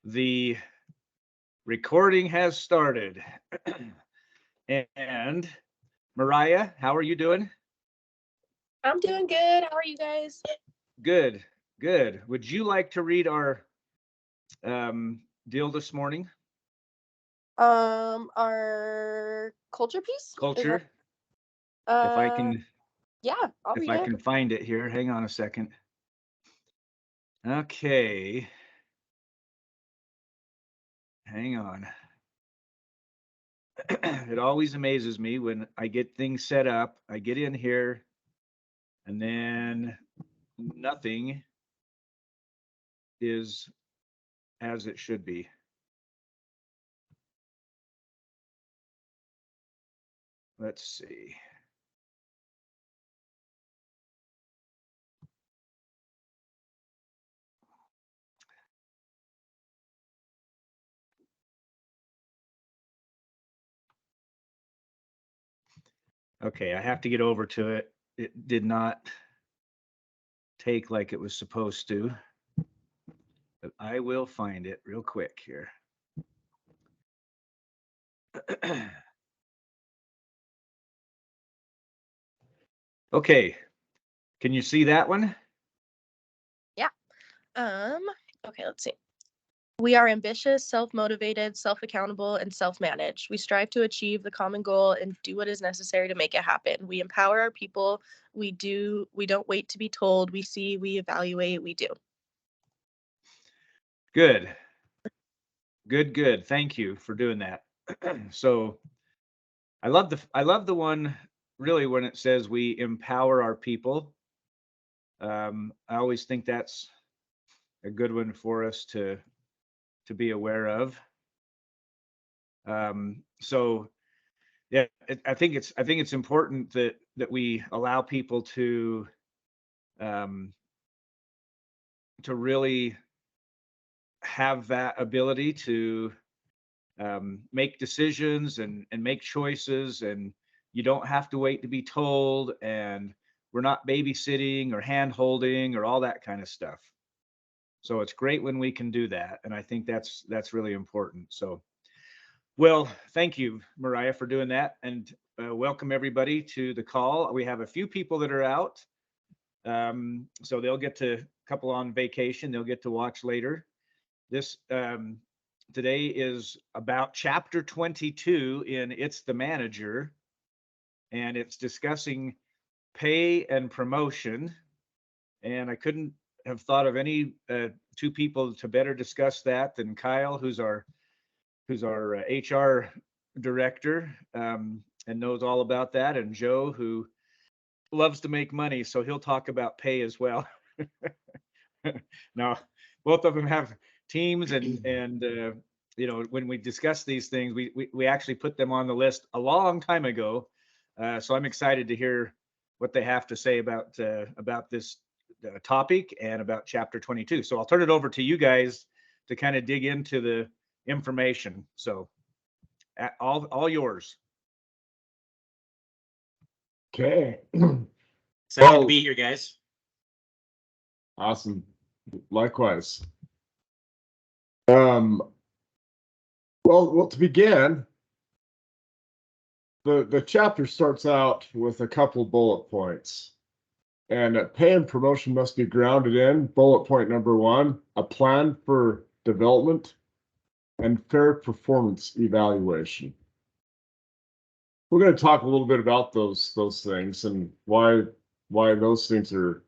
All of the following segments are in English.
The recording has started. And Mariah, how are you doing? I'm doing good. How are you guys? Good, good. Would you like to read our deal this morning? Our culture piece is that? Culture. If I Uh, can, yeah, I'll if read I it. can find it here. Hang on a second. Okay, hang on. It always amazes me when I get things set up. I get in here, and then nothing is as it should be. Let's see. Okay, I have to get over to it. It did not take like it was supposed to, but I will find it real quick here. Okay, can you see that one? Yeah. Um, okay, let's see. We are ambitious, self-motivated, self-accountable, and self-managed. We strive to achieve the common goal and do what is necessary to make it happen. We empower our people. We don't wait to be told. We see, we evaluate, we do. Good, good, good. Thank you for doing that. So I love the one really when it says we empower our people. I always think that's a good one for us to be aware of. So yeah, I think it's important that we allow people um, to really have that ability to make decisions and make choices, and you don't have to wait to be told, and we're not babysitting or hand holding or all that kind of stuff. So it's great when we can do that, and I think that's really important. So well, thank you, Mariah, for doing that, and welcome everybody to the call. We have a few people that are out, so they'll get to couple on vacation. They'll get to watch later. This today is about chapter 22 in It's the Manager, and it's discussing pay and promotion. And I couldn't have thought of any two people to better discuss that than Kyle, who's our HR director, and knows all about that, and Joe, who loves to make money, so he'll talk about pay as well. Now, both of them have teams, and when we discuss these things, we actually put them on the list a long time ago. So I'm excited to hear what they have to say about this topic and about chapter 22. So I'll turn it over to you guys to kind of dig into the information. So all yours. Okay. Excited to Well, be here, guys. awesome. Likewise. Um, well, to begin, the chapter starts out with a couple bullet points. And pay and promotion must be grounded in bullet point number 1, a plan for development and fair performance evaluation. We're going to talk a little bit about those things and why those things are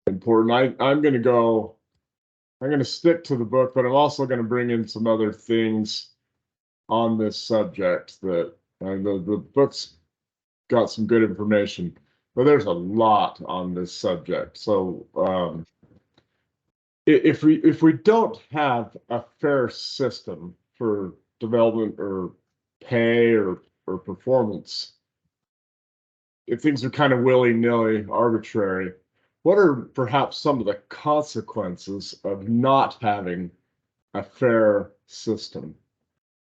important. I'm going to stick to the book, but I'm also going to bring in some other things on this subject that the book's got some good information, but there's a lot on this subject. So if we don't have a fair system for development or pay or performance, if things are kind of willy-nilly, arbitrary, what are perhaps some of the consequences of not having a fair system?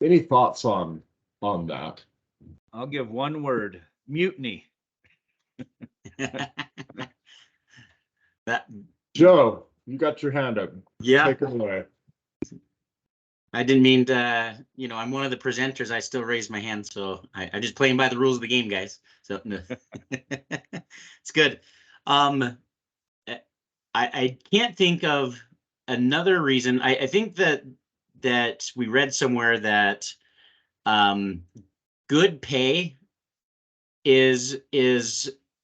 Any thoughts on that? I'll give one word: mutiny. that Joe, you got your hand up. yeah. Take it away. I didn't mean to, I'm one of the presenters. I still raised my hand, so I'm just playing by the rules of the game, guys. So no. It's good. I can't think of another reason. I think that we read somewhere that good pay is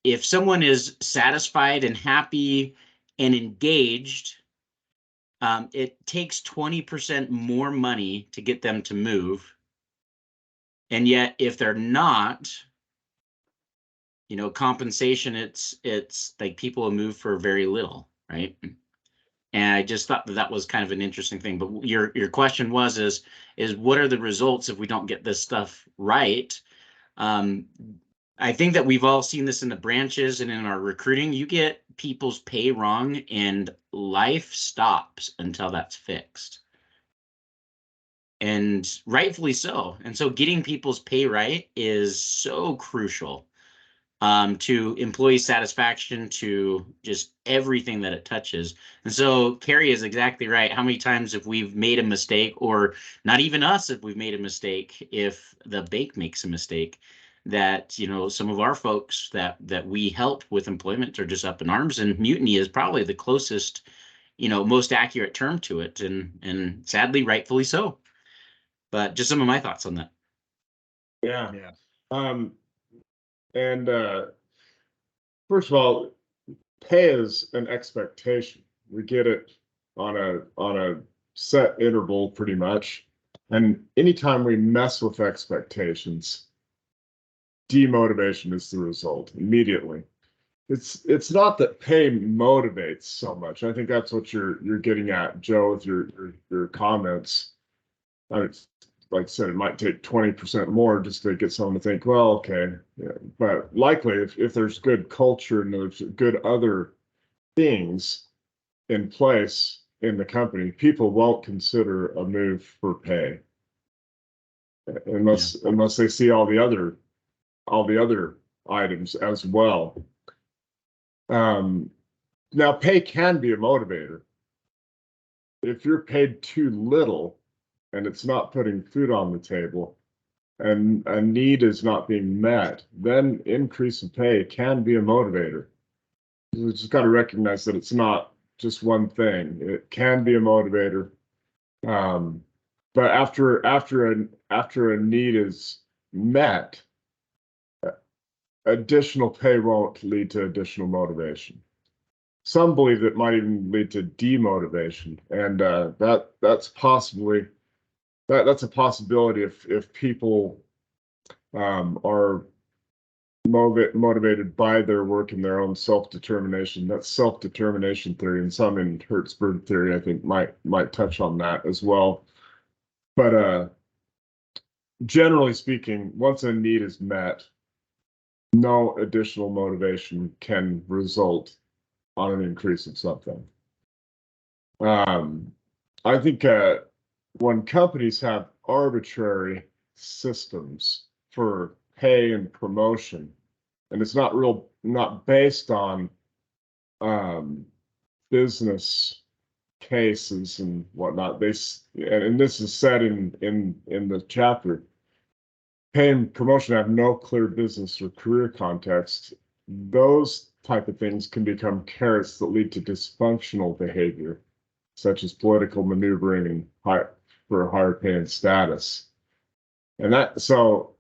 if someone is satisfied and happy and engaged, it takes 20% more money to get them to move. And yet if they're not, compensation, it's like people will move for very little, right? And I just thought that was kind of an interesting thing. But your question is what are the results if we don't get this stuff right? I think that we've all seen this in the branches and in our recruiting. You get people's pay wrong and life stops until that's fixed. And rightfully so. And so getting people's pay right is so crucial to employee satisfaction, to just everything that it touches. And so Carrie is exactly right. How many times have we made a mistake, or not even us if we've made a mistake, if the bake makes a mistake, that, some of our folks that we helped with employment are just up in arms, and mutiny is probably the closest, most accurate term to it. And sadly, rightfully so. But just some of my thoughts on that. Yeah. And first of all, pay is an expectation. We get it on a set interval pretty much. And anytime we mess with expectations, demotivation is the result immediately. It's not that pay motivates so much. I think that's what you're getting at, Joe, with your comments. Like I said, it might take 20% more just to get someone to think, well, okay. Yeah. But likely if there's good culture and there's good other things in place in the company, people won't consider a move for pay unless they see all the other items as well. Now pay can be a motivator. If you're paid too little and it's not putting food on the table and a need is not being met, then increase in pay can be a motivator. You just got to recognize that it's not just one thing. It can be a motivator. But after a need is met, additional pay won't lead to additional motivation. Some believe it might even lead to demotivation, and that's a possibility if people are motivated by their work and their own self-determination. That's self-determination theory, and some in Hertzberg theory, I think, might touch on that as well. But generally speaking, once a need is met, no additional motivation can result on an increase of something. I think when companies have arbitrary systems for pay and promotion, and it's not based on business cases and whatnot, and this is said in the chapter, pay and promotion have no clear business or career context. Those type of things can become carrots that lead to dysfunctional behavior, such as political maneuvering and for higher pay and status. And so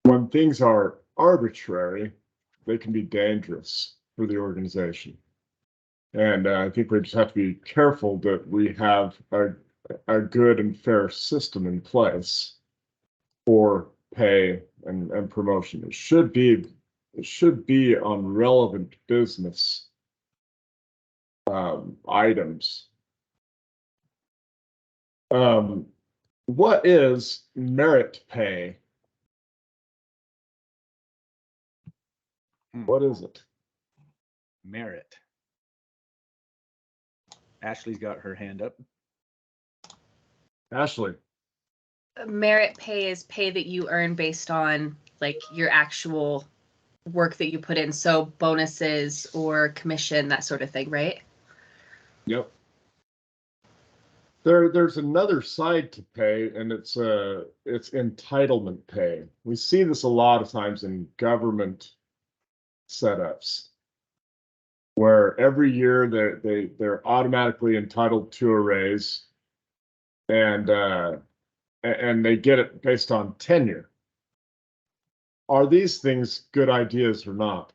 when things are arbitrary, they can be dangerous for the organization. And I think we just have to be careful that we have a good and fair system in place for pay and promotion. It should be on relevant business items. What is merit pay? What is it? Merit. Ashley's got her hand up. Ashley. Merit pay is pay that you earn based on like your actual work that you put in. So bonuses or commission, that sort of thing, right? Yep. There's another side to pay, and it's entitlement pay. We see this a lot of times in government setups, where every year they're automatically entitled to a raise, and they get it based on tenure. Are these things good ideas or not?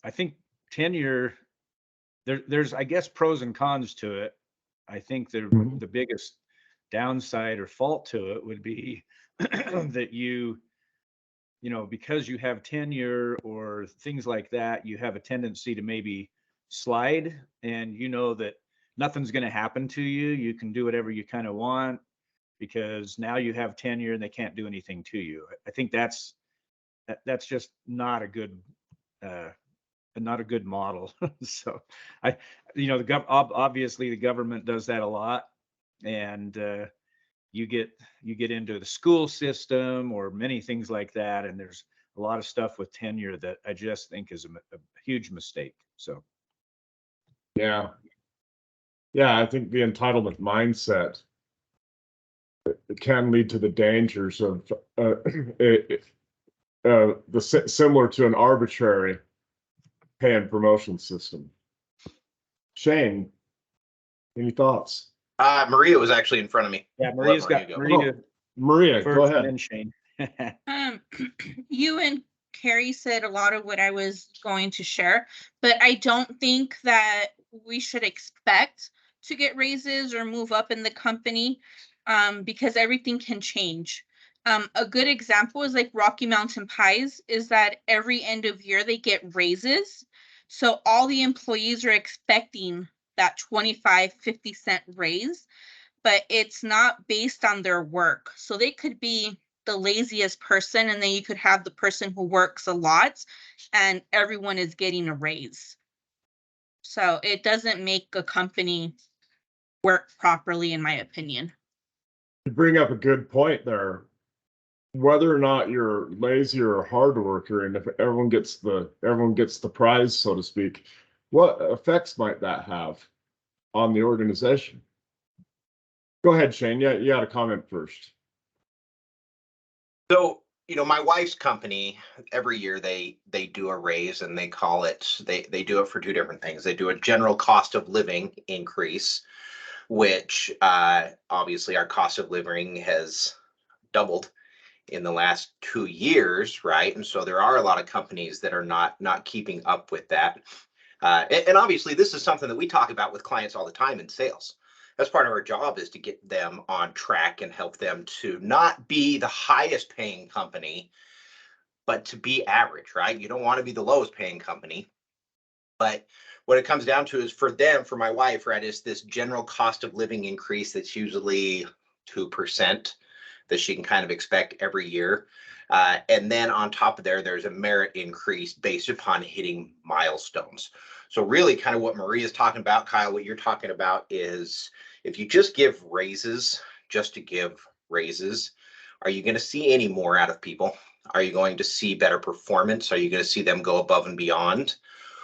I think tenure, there's, I guess, pros and cons to it. I think Mhm. the biggest downside or fault to it would be that because you have tenure or things like that, you have a tendency to maybe slide, and that nothing's going to happen to you. You can do whatever you kind of want because now you have tenure and they can't do anything to you. I think that's just not a good model. So obviously the government does that a lot, and you get into the school system or many things like that, and there's a lot of stuff with tenure that I just think is a huge mistake. So Yeah. Yeah, I think the entitlement mindset, it can lead to the dangers of similar to an arbitrary pay and promotion system. Shane, any thoughts? Maria was actually in front of me. yeah, Let Maria's Maria got go. Maria Maria, go first, and ahead. then Shane. You and Carrie said a lot of what I was going to share, but I don't think that we should expect to get raises or move up in the company, because everything can change. A good example is like Rocky Mountain Pies, is that every end of year they get raises. So all the employees are expecting that 25, 50-cent raise, but it's not based on their work. So they could be the laziest person, and then you could have the person who works a lot, and everyone is getting a raise. So it doesn't make a company work properly, in my opinion. You bring up a good point there. Whether or not you're lazy or a hard worker, and if everyone gets the prize, so to speak, what effects might that have on the organization? Go ahead, Shane. Yeah, you had a comment first. So, my wife's company, every year they do a raise, and they call it, they do it for two different things. They do a general cost of living increase, which obviously our cost of living has doubled in the last 2 years, right? And so there are a lot of companies that are not keeping up with that. And obviously, this is something that we talk about with clients all the time in sales. That's part of our job, is to get them on track and help them to not be the highest paying company, but to be average, right? You don't want to be the lowest paying company. But what it comes down to is, for my wife, right, is this general cost of living increase that's usually 2% that she can kind of expect every year. And then on top of there's a merit increase based upon hitting milestones. So really kind of what Maria's talking about, Kyle, what you're talking about is, if you just give raises just to give raises, are you going to see any more out of people? Are you going to see better performance? Are you going to see them go above and beyond?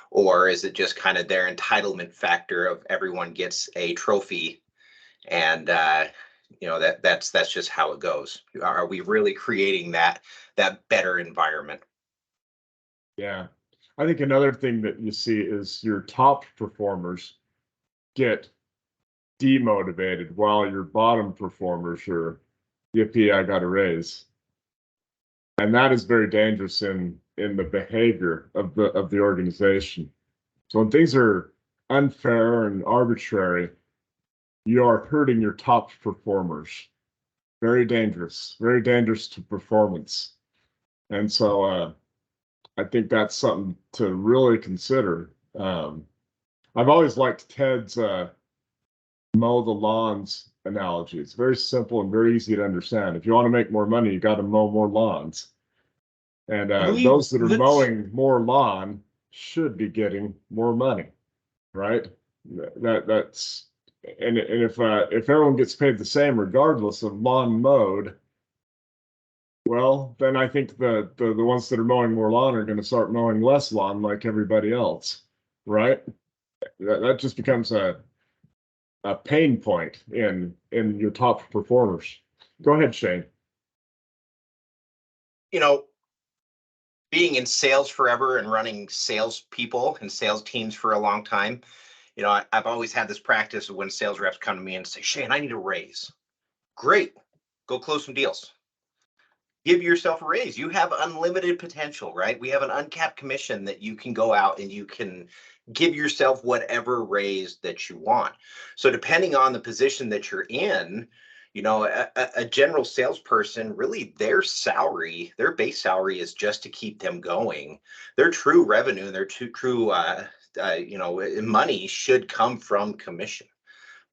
Or is it just kind of their entitlement factor of everyone gets a trophy, and that's just how it goes? Are we really creating that better environment? Yeah. I think another thing that you see is your top performers get demotivated while your bottom performers are, yippee, I got a raise. And that is very dangerous in the behavior of the organization. So when things are unfair and arbitrary, you are hurting your top performers. Very dangerous to performance. And so I think that's something to really consider. I've always liked Ted's mow the lawns analogy. It's very simple and very easy to understand. If you want to make more money, you got to mow more lawns. And those that are mowing more lawn should be getting more money, right? That's and if everyone gets paid the same regardless of lawn mowed, well, then I think the ones that are mowing more lawn are going to start mowing less lawn like everybody else. right? That just becomes a pain point in your top performers. Go ahead, Shane. You know, being in sales forever and running sales people and sales teams for a long time, you know, I've always had this practice of when sales reps come to me and say, Shane, I need a raise. Great, go close some deals. Give yourself a raise. You have unlimited potential, right? We have an uncapped commission that you can go out and you can give yourself whatever raise that you want. So depending on the position that you're in, you know, a general salesperson, really their salary, their base salary is just to keep them going. Their true revenue and their true you know, money should come from commission.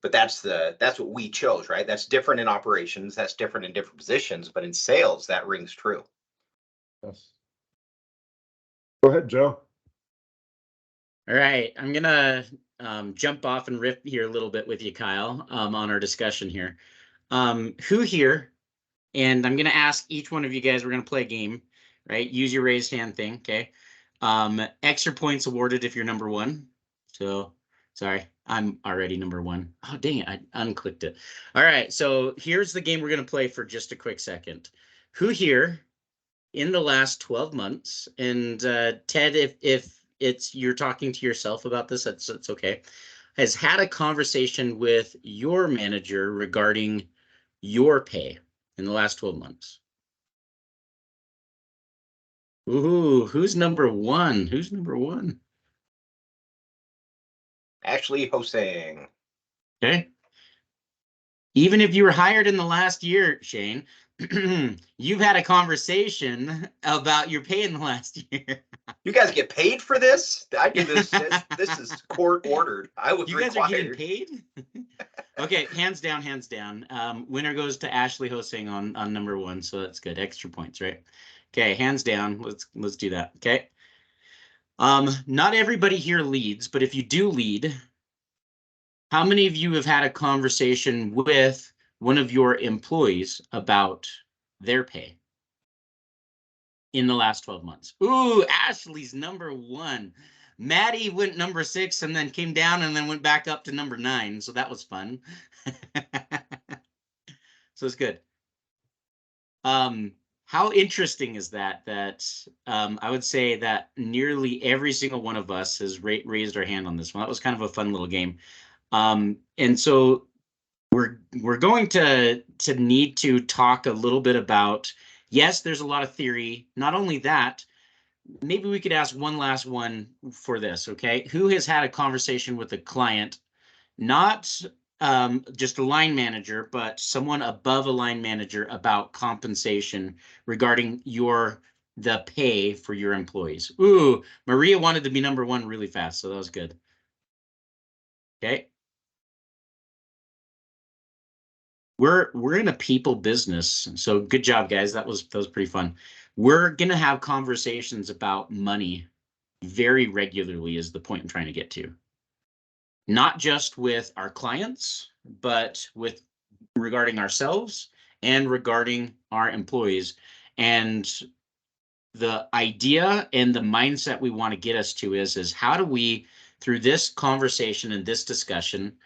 But that's what we chose, right? That's different in operations, that's different in different positions, but in sales, that rings true. Yes. Go ahead, Joe. All right, I'm gonna jump off and riff here a little bit with you, Kyle, on our discussion here. Who here, and I'm gonna ask each one of you guys, we're gonna play a game, right? Use your raised hand thing, okay? Extra points awarded if you're number one. So, sorry, I'm already number one. Oh, dang it, I unclicked it. All right, so here's the game we're gonna play for just a quick second. Who here in the last 12 months, and Ted, if it's you're talking to yourself about this, that's okay, has had a conversation with your manager regarding your pay in the last 12 months? Ooh, who's number one? Who's number one? Ashley Hosang. Okay. Even if you were hired in the last year, Shane, you've had a conversation about your pay in the last year. You guys get paid for this? I do this. This is court ordered. I was You guys required. are getting paid? Okay, hands down, hands down. Winner goes to Ashley Hosing on number one, so that's good. Extra points, right? Okay, hands down. Let's do that. Okay. Not everybody here leads, but if you do lead, how many of you have had a conversation with one of your employees about their pay in the last 12 months? Ooh, Ashley's number one. Maddie went number 6 and then came down and then went back up to number 9. So that was fun. So it's good. How interesting is that? I would say that nearly every single one of us has raised our hand on this one. That was kind of a fun little game. And so we're going to need to talk a little bit about, yes, there's a lot of theory. Not only that, maybe we could ask one last one for this, okay? Who has had a conversation with a client, not just a line manager, but someone above a line manager about compensation regarding the pay for your employees? Ooh, Maria wanted to be number one really fast, so that was good. Okay. We're in a people business, so good job, guys. That was pretty fun. We're gonna have conversations about money very regularly, is the point I'm trying to get to. Not just with our clients, but with regarding ourselves and regarding our employees. And the idea and the mindset we want to get us to is how do we, through this conversation and this discussion,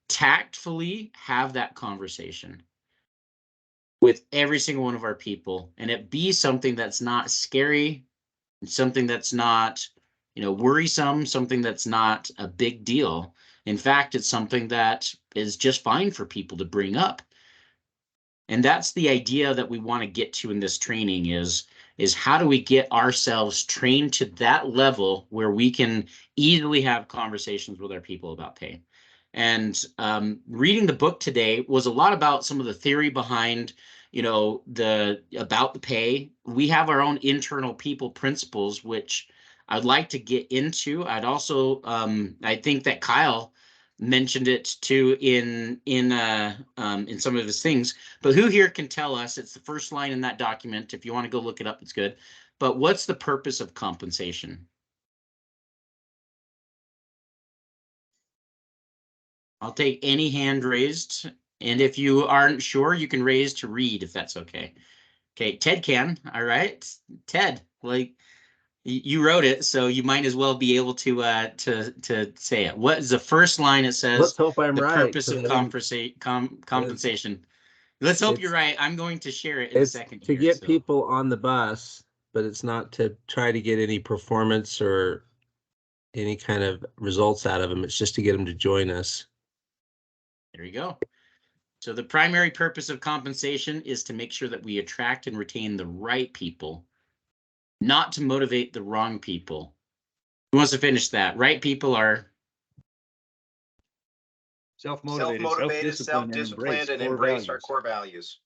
tactfully have that conversation with every single one of our people, and it be something that's not scary, something that's not, worrisome, something that's not a big deal. In fact, it's something that is just fine for people to bring up. And that's the idea that we want to get to in this training is how do we get ourselves trained to that level where we can easily have conversations with our people about pay. And reading the book today was a lot about some of the theory behind, about the pay. We have our own internal people principles, which I'd like to get into. I'd also, I think that Kyle mentioned it too in some of his things. But who here can tell us? It's the first line in that document. If you want to go look it up, it's good. But what's the purpose of compensation? I'll take any hand raised. And if you aren't sure, you can raise to read if that's okay. Okay, Ted can. All right. Ted, You wrote it, so you might as well be able to say it. What is the first line? It says Let's hope I'm the right. purpose 'cause of I didn't- compensation. Let's hope you're It's- right. I'm going to share it in a It's second. to here, get so. people on the bus, but it's not to try to get any performance or any kind of results out of them. It's just to get them to join us. There you go. So the primary purpose of compensation is to make sure that we attract and retain the right people, not to motivate the wrong people. Who wants to finish that? Right people are Self-motivated, Self-motivated, self-disciplined, and core embrace our values. core values.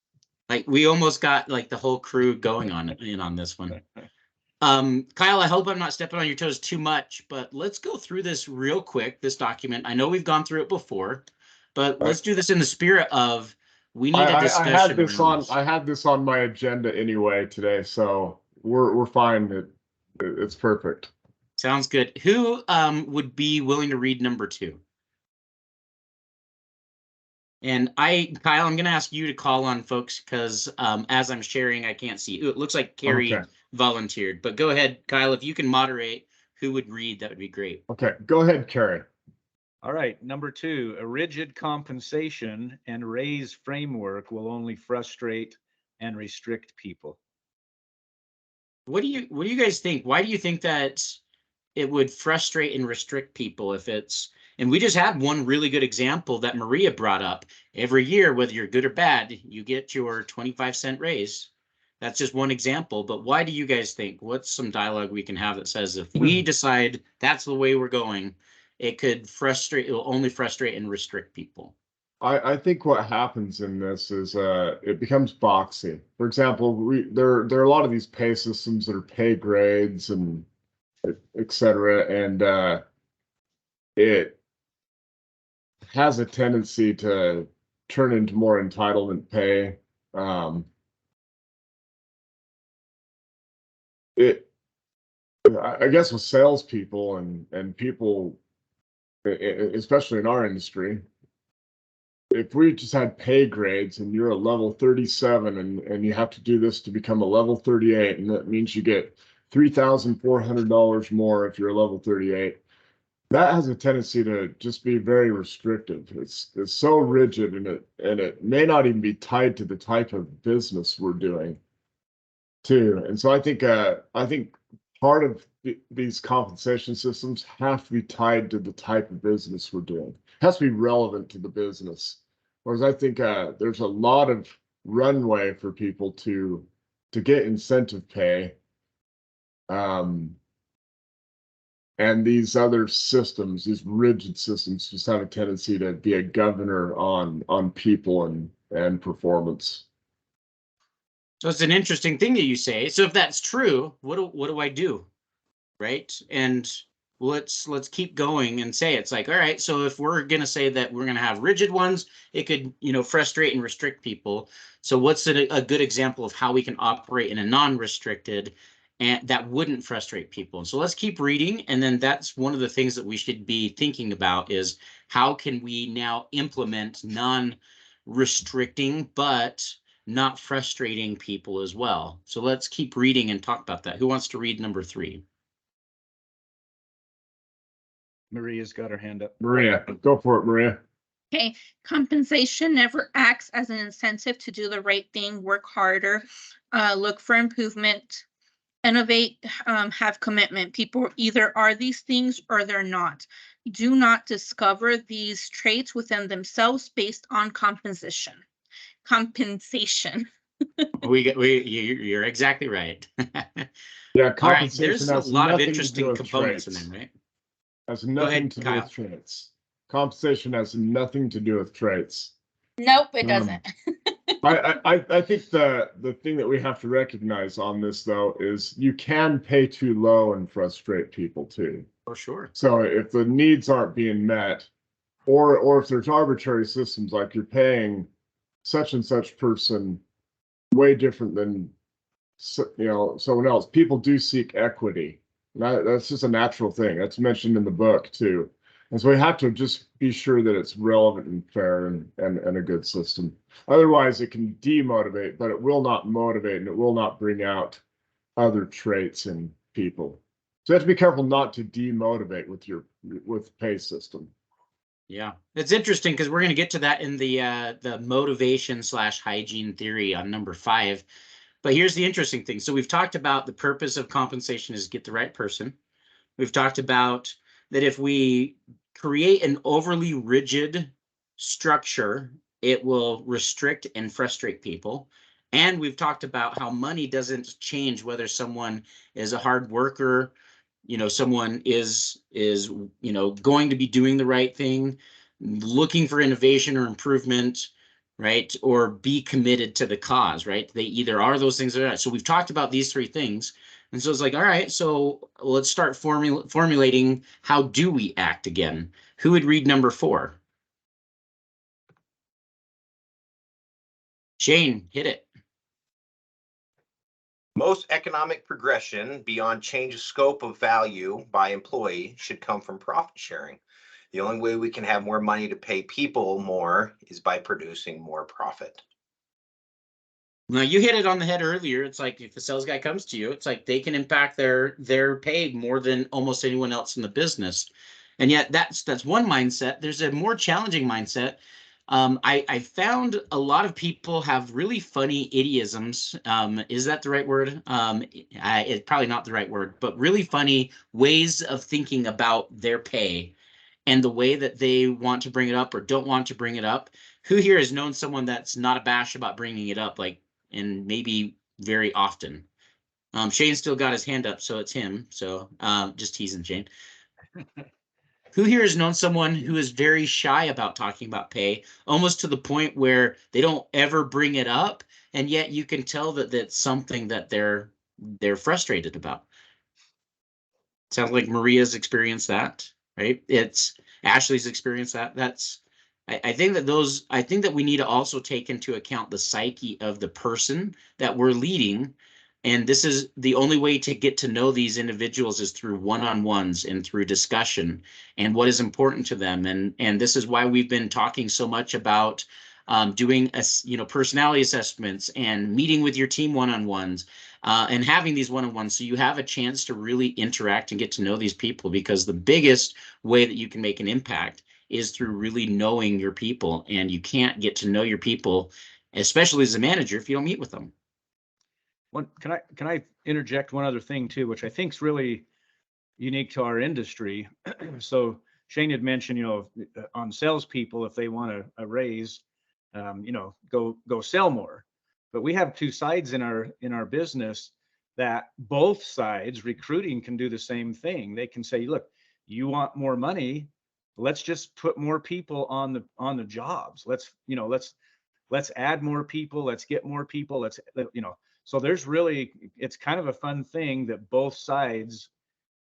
like we almost got like the whole crew going on this one. Kyle, I hope I'm not stepping on your toes too much, but let's go through this real quick, this document. I know we've gone through it before, but let's do this in the spirit of we need a discussion. I had this on my agenda anyway today, so we're fine. It's perfect. Sounds good. Who would be willing to read number 2? And Kyle, I'm going to ask you to call on folks because as I'm sharing, I can't see. Ooh, it looks like Carrie volunteered, but go ahead, Kyle. If you can moderate who would read, that would be great. Okay, go ahead, Carrie. All right, number 2, a rigid compensation and raise framework will only frustrate and restrict people. What do you guys think? Why do you think that it would frustrate and restrict people if it's, and we just had one really good example that Maria brought up. Every year, whether you're good or bad, you get your 25-cent raise. That's just one example, but why do you guys think? What's some dialogue we can have that says if we decide that's the way we're going, it will only frustrate and restrict people? I think what happens in this is it becomes boxy. For example, there are a lot of these pay systems that are pay grades and et cetera, and it has a tendency to turn into more entitlement pay. I guess with salespeople and people, especially in our industry, if we just had pay grades and you're a level 37 and you have to do this to become a level 38, and that means you get $3,400 more if you're a level 38, that has a tendency to just be very restrictive. It's so rigid, and it may not even be tied to the type of business we're doing too. And so I think part of these compensation systems have to be tied to the type of business we're doing. It has to be relevant to the business. Whereas I think there's a lot of runway for people to get incentive pay. And these other systems, these rigid systems, just have a tendency to be a governor on people and performance. So it's an interesting thing that you say. So if that's true, what do I do? Right? And let's keep going and say it's like, all right, so if we're going to say that we're going to have rigid ones, it could, frustrate and restrict people. So what's a good example of how we can operate in a non-restricted and that wouldn't frustrate people? So let's keep reading. And then that's one of the things that we should be thinking about is how can we now implement non-restricting, but not frustrating people as well. So let's keep reading and talk about that. Who wants to read number 3? Maria's got her hand up. Maria, go for it, Maria. Okay, compensation never acts as an incentive to do the right thing, work harder, look for improvement, innovate, have commitment. People either are these things or they're not. Do not discover these traits within themselves based on compensation. You're exactly right. Yeah, All right, compensation there's a has lot of nothing to do interesting with components in traits. there, right? Has Go nothing ahead, to do Kyle. with traits. Compensation has nothing to do with traits. Nope, it doesn't. I think the thing that we have to recognize on this though is you can pay too low and frustrate people too. For sure. So if the needs aren't being met, or if there's arbitrary systems like you're paying such and such person way different than someone else, people do seek equity. That's just a natural thing. That's mentioned in the book too. And so we have to just be sure that it's relevant and fair and a good system. Otherwise, it can demotivate, but it will not motivate and it will not bring out other traits in people. So you have to be careful not to demotivate with pay system. Yeah, it's interesting because we're going to get to that in the motivation / hygiene theory on number 5. But here's the interesting thing. So we've talked about the purpose of compensation is get the right person. We've talked about that if we create an overly rigid structure, it will restrict and frustrate people. And we've talked about how money doesn't change whether someone is a hard worker, someone is going to be doing the right thing, looking for innovation or improvement, right? Or be committed to the cause, right? They either are those things or not. So we've talked about these 3 things. And so it's like, all right, so let's start formulating how do we act again? Who would read number 4? Shane, hit it. Most economic progression beyond change of scope of value by employee should come from profit sharing. The only way we can have more money to pay people more is by producing more profit. Now you hit it on the head earlier. It's like if a sales guy comes to you, it's like they can impact their pay more than almost anyone else in the business. And yet that's one mindset. There's a more challenging mindset. I found a lot of people have really funny idiosms. Is that the right word? It's probably not the right word, but really funny ways of thinking about their pay and the way that they want to bring it up or don't want to bring it up. Who here has known someone that's not abashed about bringing it up, and maybe very often? Shane still got his hand up, so it's him. So just teasing Shane. Who here has known someone who is very shy about talking about pay, almost to the point where they don't ever bring it up, and yet you can tell that that's something that they're frustrated about? Sounds like Maria's experienced that, right? It's Ashley's experienced that. I think that we need to also take into account the psyche of the person that we're leading. And this is the only way to get to know these individuals is through one-on-ones and through discussion and what is important to them. And this is why we've been talking so much about doing personality assessments and meeting with your team one-on-ones and having these one-on-ones so you have a chance to really interact and get to know these people, because the biggest way that you can make an impact is through really knowing your people, and you can't get to know your people, especially as a manager, if you don't meet with them. Can I interject one other thing too, which I think is really unique to our industry? So Shane had mentioned, on salespeople, if they want a raise, go sell more. But we have 2 sides in our business that both sides, recruiting, can do the same thing. They can say, look, you want more money, let's just put more people on the jobs. Let's add more people. Let's get more people. So it's kind of a fun thing that both sides,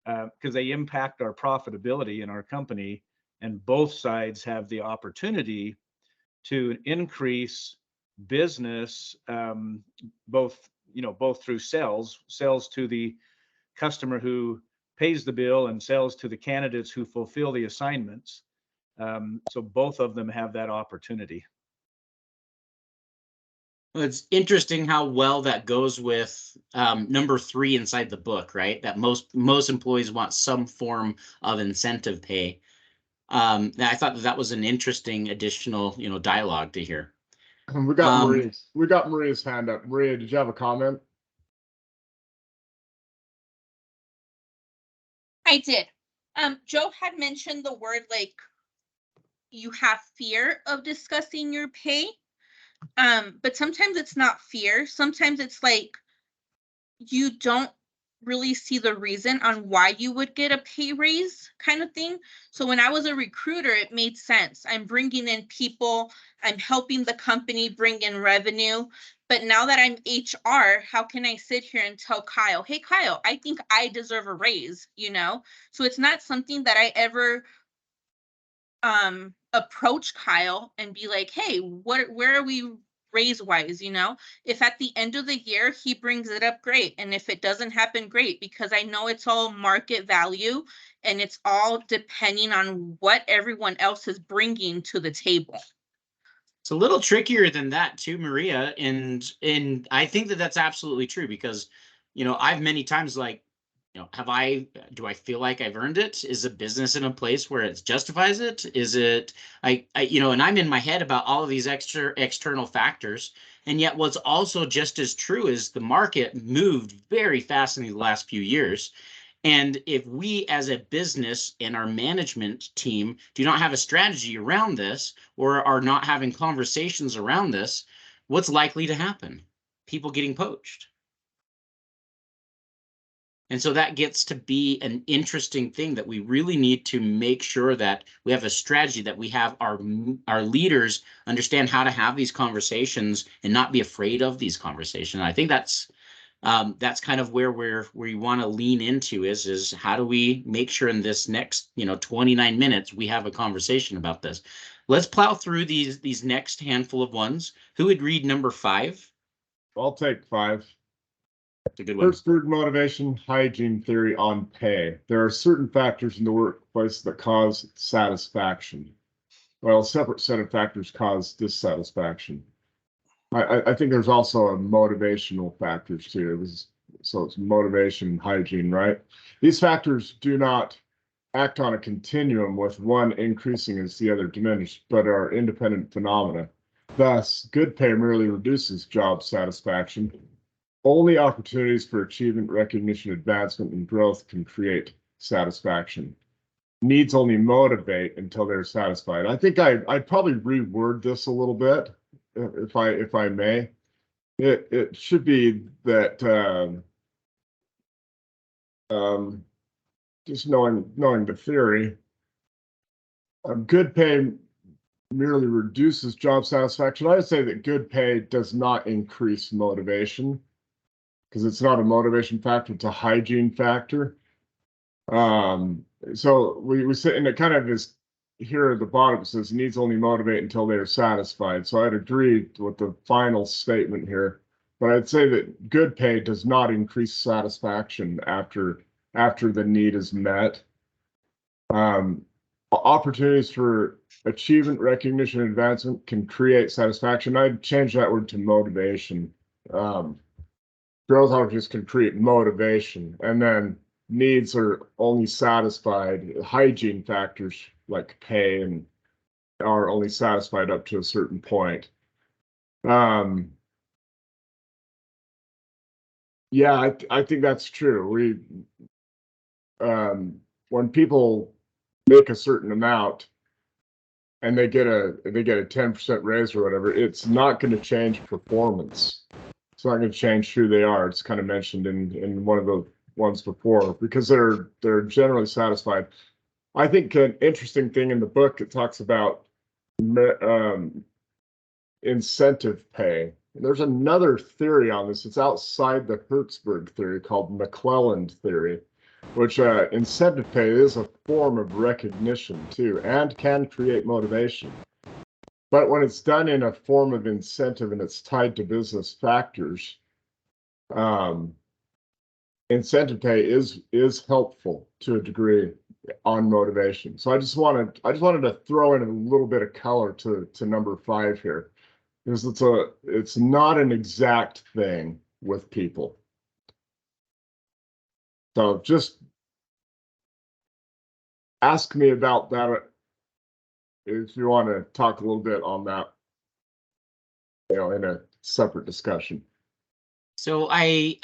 because they impact our profitability in our company, and both sides have the opportunity to increase business, both through sales to the customer who pays the bill and sales to the candidates who fulfill the assignments. So both of them have that opportunity. Well, it's interesting how well that goes with number 3 inside the book, right? That most employees want some form of incentive pay. I thought that was an interesting additional, dialogue to hear. We got Maria's hand up. Maria, did you have a comment? I did. Joe had mentioned the word, like, you have fear of discussing your pay. But sometimes it's not fear. Sometimes it's like you don't really see the reason on why you would get a pay raise, kind of thing. So when I was a recruiter, it made sense. I'm bringing in people, I'm helping the company bring in revenue. But now that I'm HR, how can I sit here and tell Kyle, hey, Kyle, I think I deserve a raise, So it's not something that I ever approach Kyle and be like, hey, where are we raise wise? If at the end of the year he brings it up, great. And if it doesn't happen, great, because I know it's all market value and it's all depending on what everyone else is bringing to the table. It's a little trickier than that too, Maria. And I think that that's absolutely true, because, I've many times, like, do I feel like I've earned it? Is the business in a place where it justifies it? Is it, and I'm in my head about all of these external factors. And yet what's also just as true is the market moved very fast in the last few years. And if we as a business and our management team do not have a strategy around this, or are not having conversations around this, what's likely to happen? People getting poached. And so that gets to be an interesting thing that we really need to make sure that we have a strategy, that we have our leaders understand how to have these conversations and not be afraid of these conversations. I think that's kind of where we want to lean into is how do we make sure in this next 29 minutes we have a conversation about this. Let's plow through these next handful of ones. Who would read number 5? I'll take 5. That's a good one. Hertzberg motivation hygiene theory on pay. There are certain factors in the workplace that cause satisfaction, while a separate set of factors cause dissatisfaction. I think there's also a motivational factors too. So it's motivation, hygiene, right? These factors do not act on a continuum with one increasing as the other diminished, but are independent phenomena. Thus, good pay merely reduces job satisfaction. Only opportunities for achievement, recognition, advancement, and growth can create satisfaction. Needs only motivate until they're satisfied. I think I'd probably reword this a little bit, if I may. It should be that just knowing the theory, good pay merely reduces job satisfaction. I would say that good pay does not increase motivation, because it's not a motivation factor, it's a hygiene factor. So we say, and it kind of is here at the bottom, it says needs only motivate until they are satisfied. So I'd agree with the final statement here, but I'd say that good pay does not increase satisfaction after the need is met. Opportunities for achievement, recognition, and advancement can create satisfaction. I'd change that word to motivation. Growth opportunities can create motivation, and then needs are only satisfied. Hygiene factors like pay and are only satisfied up to a certain point. Yeah, I think that's true. When people make a certain amount and they get a 10% raise or whatever, it's not going to change performance. It's not going to change who they are. It's kind of mentioned in one of the ones before, because they're generally satisfied. I think an interesting thing in the book, it talks about incentive pay. There's another theory on this. It's outside the Hertzberg theory called McClelland theory, which incentive pay is a form of recognition too, and can create motivation. But when it's done in a form of incentive and it's tied to business factors, incentive pay is helpful to a degree on motivation. So I just wanted to throw in a little bit of color to number 5 here, because it's not an exact thing with people. So just ask me about that if you want to talk a little bit on that, in a separate discussion. So I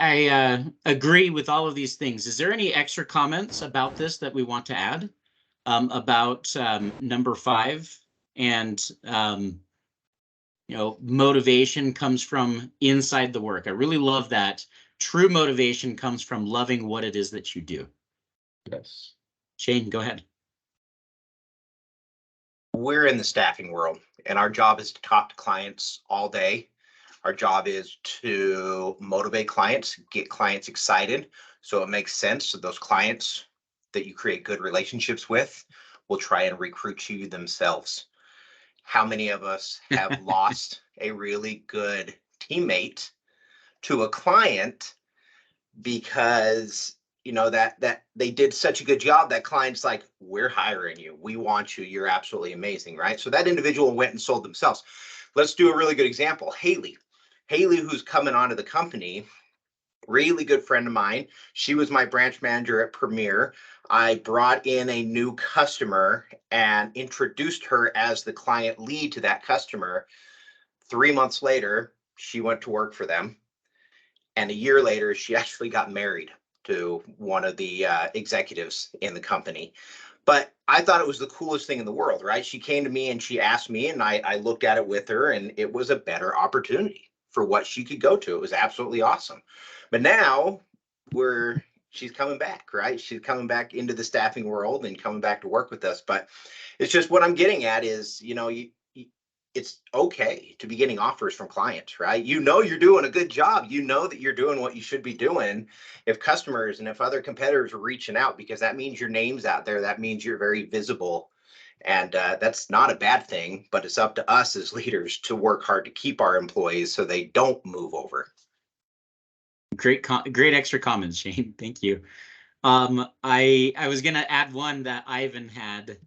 agree with all of these things. Is there any extra comments about this that we want to add about number 5? And motivation comes from inside the work. I really love that. True motivation comes from loving what it is that you do. Yes. Shane, go ahead. We're in the staffing world, and our job is to talk to clients all day. Our job is to motivate clients, get clients excited, so it makes sense. So those clients that you create good relationships with will try and recruit you themselves. How many of us have lost a really good teammate to a client because that they did such a good job that client's like, we're hiring you, we want you, you're absolutely amazing, right? So that individual went and sold themselves. Let's do a really good example. Haley, who's coming onto the company, really good friend of mine. She was my branch manager at Premier. I brought in a new customer and introduced her as the client lead to that customer. 3 months later, she went to work for them. And a year later, she actually got married to one of the executives in the company. But I thought it was the coolest thing in the world, right? She came to me and she asked me, and I looked at it with her, and it was a better opportunity for what she could go to. It was absolutely awesome. But now she's coming back, right? She's coming back into the staffing world and coming back to work with us. But it's just what I'm getting at is, it's okay to be getting offers from clients, right? You're doing a good job. You know that you're doing what you should be doing. If customers and if other competitors are reaching out, because that means your name's out there, that means you're very visible. And that's not a bad thing, but it's up to us as leaders to work hard to keep our employees so they don't move over. Great extra comments, Shane. Thank you. I was gonna add one that Ivan had.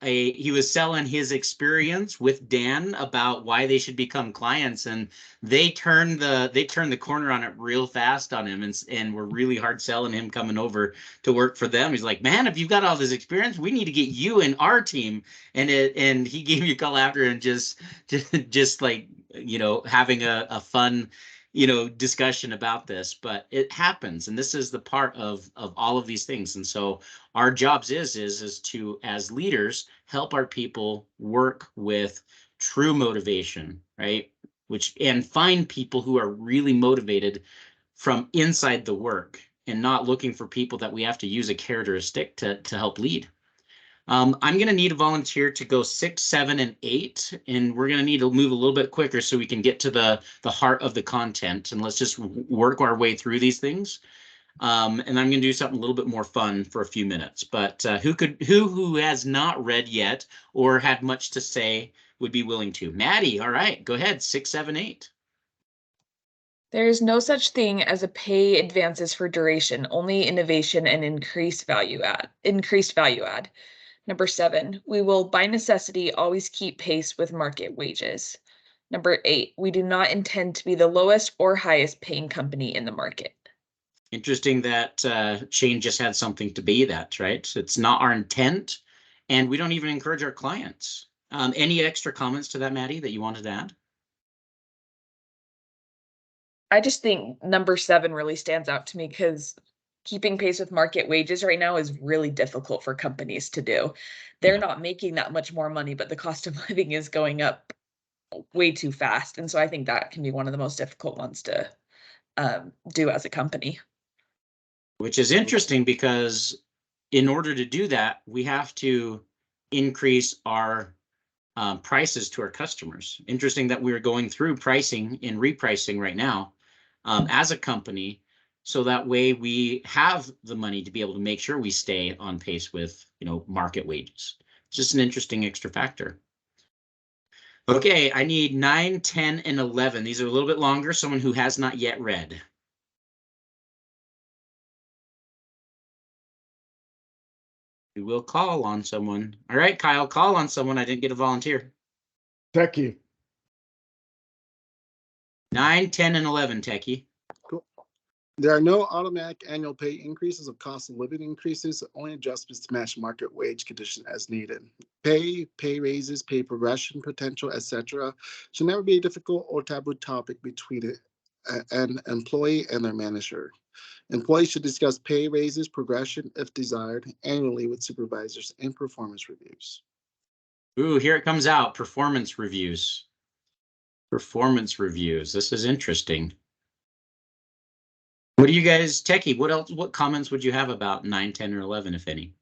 He was selling his experience with Dan about why they should become clients, and they turned the corner on it real fast on him, and were really hard selling him coming over to work for them. He's like, man, if you've got all this experience, we need to get you in our team. And he gave me a call after, and just like, having a fun discussion about this. But it happens, and this is the part of all of these things. And so our jobs is to, as leaders, help our people work with true motivation, right? And find people who are really motivated from inside the work, and not looking for people that we have to use a characteristic to help lead. I'm going to need a volunteer to go 6, 7, and 8, and we're going to need to move a little bit quicker so we can get to the heart of the content. And let's just work our way through these things. And I'm going to do something a little bit more fun for a few minutes. But who has not read yet or had much to say would be willing to? Maddie, all right, go ahead. 6, 7, 8. There is no such thing as a pay advances for duration, only innovation and increased value add. Number 7, we will by necessity always keep pace with market wages. Number 8, we do not intend to be the lowest or highest paying company in the market. Interesting that Shane just had something to be that, right? It's not our intent, and we don't even encourage our clients. Any extra comments to that, Maddie, that you wanted to add? I just think number 7 really stands out to me, because keeping pace with market wages right now is really difficult for companies to do. They're not making that much more money, but the cost of living is going up way too fast. And so I think that can be one of the most difficult ones to do as a company. Which is interesting, because in order to do that, we have to increase our prices to our customers. Interesting that we're going through pricing and repricing right now as a company, so that way we have the money to be able to make sure we stay on pace with market wages. It's just an interesting extra factor. Okay, I need 9, 10, and 11. These are a little bit longer. Someone who has not yet read. We will call on someone. All right, Kyle, call on someone. I didn't get a volunteer. Techie. 9, 10, and 11, Techie. Cool. There are no automatic annual pay increases of cost of living increases, only adjustments to match market wage conditions as needed. Pay raises, pay progression potential, etc. should never be a difficult or taboo topic between an employee and their manager. Employees should discuss pay raises, progression, if desired, annually with supervisors and performance reviews. Ooh, here it comes out. Performance reviews. Performance reviews. This is interesting. What do you guys, Techie, what comments would you have about 9, 10, or 11, if any?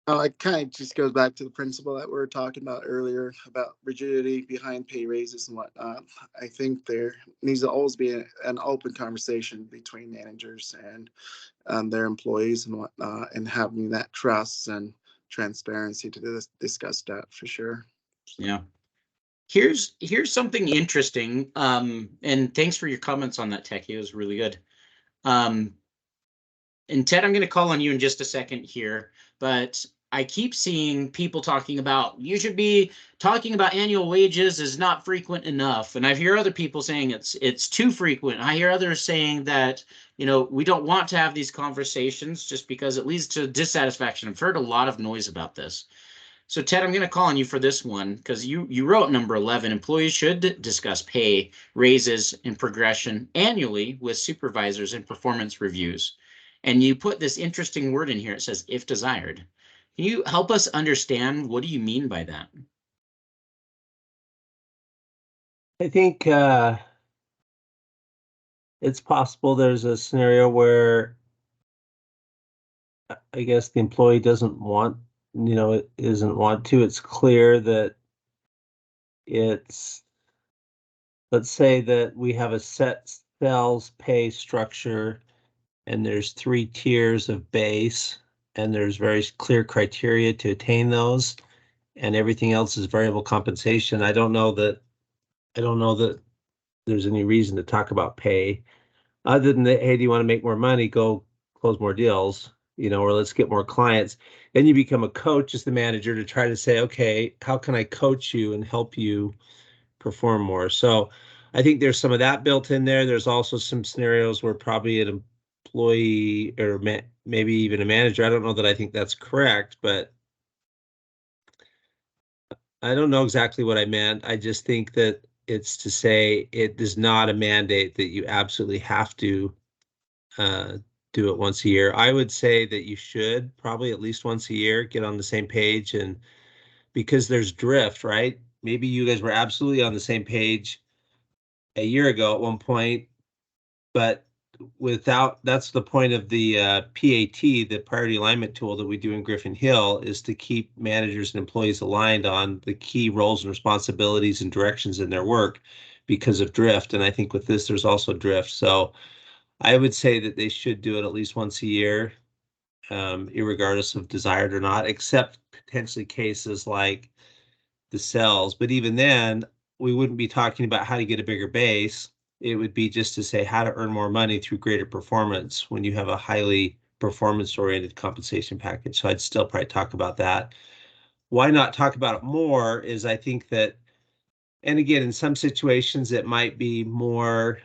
It kind of just goes back to the principle that we were talking about earlier about rigidity behind pay raises and whatnot. I think there needs to always be an open conversation between managers and their employees and whatnot, and having that trust and transparency to discuss that for sure. Yeah. Here's something interesting. And thanks for your comments on that, Techie. It was really good. And Ted, I'm going to call on you in just a second here, but I keep seeing people talking about you should be talking about annual wages is not frequent enough, and I hear other people saying it's too frequent. I hear others saying that we don't want to have these conversations just because it leads to dissatisfaction. I've heard a lot of noise about this. So Ted, I'm going to call on you for this one because you wrote number 11. Employees should discuss pay, raises, and progression annually with supervisors and performance reviews. And you put this interesting word in here. It says, if desired. Can you help us understand what do you mean by that? I think it's possible there's a scenario where I guess the employee doesn't want, it isn't want to. It's clear that let's say that we have a set sales pay structure and there's 3 tiers of base and there's very clear criteria to attain those and everything else is variable compensation. I don't know that there's any reason to talk about pay other than that, hey, do you want to make more money? Go close more deals, or let's get more clients. Then you become a coach as the manager to try to say, okay, how can I coach you and help you perform more? So I think there's some of that built in there. There's also some scenarios where probably an employee or maybe even a manager, I don't know that I think that's correct, but I don't know exactly what I meant. I just think that it's to say it is not a mandate that you absolutely have to do it once a year. I would say that you should probably at least once a year get on the same page, and because there's drift, right? Maybe you guys were absolutely on the same page a year ago at one point, but that's the point of the PAT, the priority alignment tool that we do in Griffin Hill, is to keep managers and employees aligned on the key roles and responsibilities and directions in their work because of drift. And I think with this, there's also drift. So I would say that they should do it at least once a year, irregardless of desired or not, except potentially cases like the cells. But even then, we wouldn't be talking about how to get a bigger base. It would be just to say how to earn more money through greater performance when you have a highly performance-oriented compensation package. So I'd still probably talk about that. Why not talk about it more is I think that, and again, in some situations it might be more,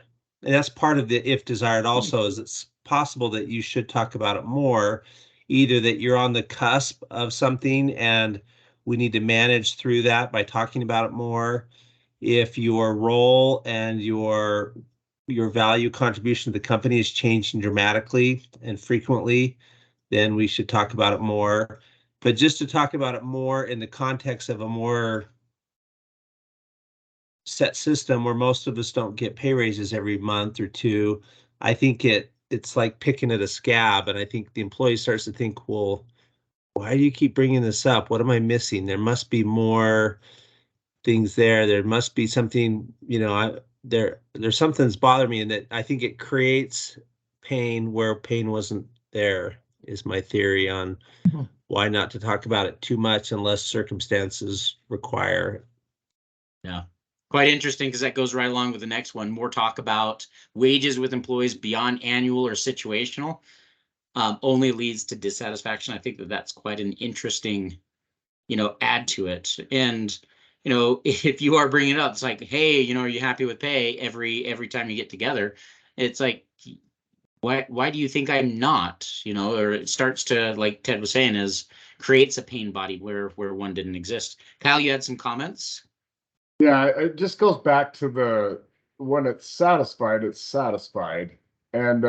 and that's part of the if desired also, is it's possible that you should talk about it more, either that you're on the cusp of something and we need to manage through that by talking about it more. If your role and your value contribution to the company is changing dramatically and frequently, then we should talk about it more. But just to talk about it more in the context of a more set system where most of us don't get pay raises every month or two, I think it's like picking at a scab. And I think the employee starts to think, well, why do you keep bringing this up? What am I missing? There must be more things there. There must be something, there's something that's bothering me, and that I think it creates pain where pain wasn't there, is my theory on why not to talk about it too much unless circumstances require. Yeah. Quite interesting, because that goes right along with the next one. More talk about wages with employees beyond annual or situational only leads to dissatisfaction. I think that's quite an interesting, add to it. And, if you are bringing it up, it's like, hey, are you happy with pay every time you get together? It's like, why do you think I'm not? Or it starts to, like Ted was saying, creates a pain body where one didn't exist. Kyle, you had some comments? Yeah, it just goes back to when it's satisfied, it's satisfied. And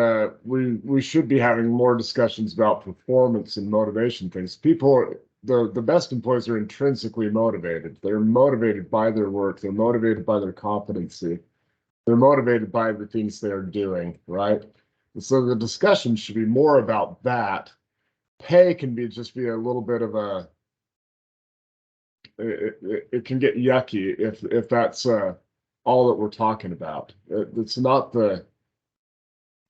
we should be having more discussions about performance and motivation things. The best employees are intrinsically motivated. They're motivated by their work. They're motivated by their competency. They're motivated by the things they're doing, right? And so the discussion should be more about that. Pay can just be a little bit of it can get yucky if that's all that we're talking about. It's not the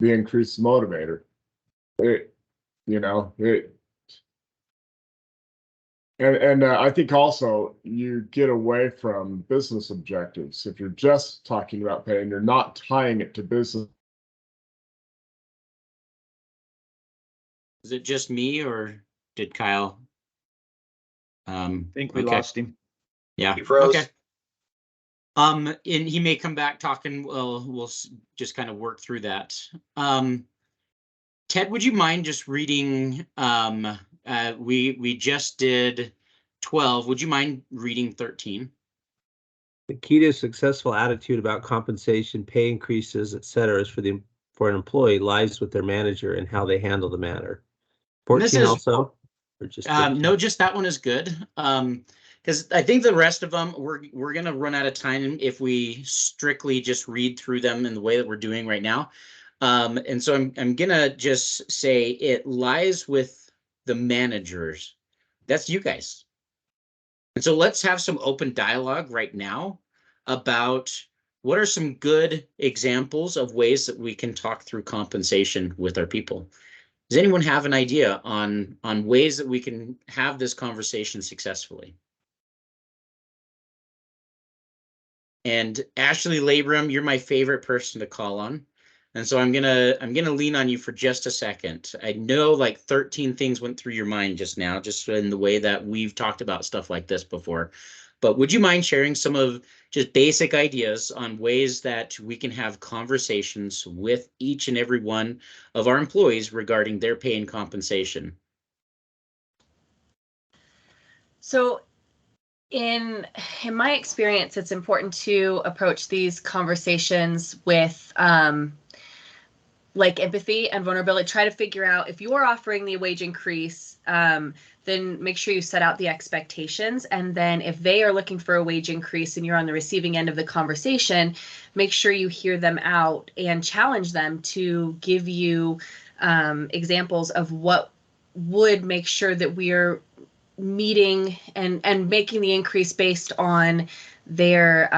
increased motivator. And I think also you get away from business objectives if you're just talking about pay and you're not tying it to business. Is it just me, or did Kyle I think we Okay. lost him. Yeah. He froze. Okay. And he may come back talking. We'll just kind of work through that. Ted, would you mind just reading? We just did 12. Would you mind reading 13? The key to a successful attitude about compensation, pay increases, etc., is for an employee lies with their manager and how they handle the matter. 14 is- also, or just 13? No, just that one is good. Because I think the rest of them we're gonna run out of time if we strictly just read through them in the way that we're doing right now. And so I'm gonna just say it lies with the managers. That's you guys. And so let's have some open dialogue right now about what are some good examples of ways that we can talk through compensation with our people. Does anyone have an idea on ways that we can have this conversation successfully? And Ashley Labrum, you're my favorite person to call on. And so I'm gonna lean on you for just a second. I know like 13 things went through your mind just now, just in the way that we've talked about stuff like this before. But would you mind sharing some of just basic ideas on ways that we can have conversations with each and every one of our employees regarding their pay and compensation? So in my experience, it's important to approach these conversations with like empathy and vulnerability. Try to figure out if you are offering the wage increase, then make sure you set out the expectations. And then if they are looking for a wage increase and you're on the receiving end of the conversation, make sure you hear them out and challenge them to give you examples of what would make sure that we are meeting and making the increase based on their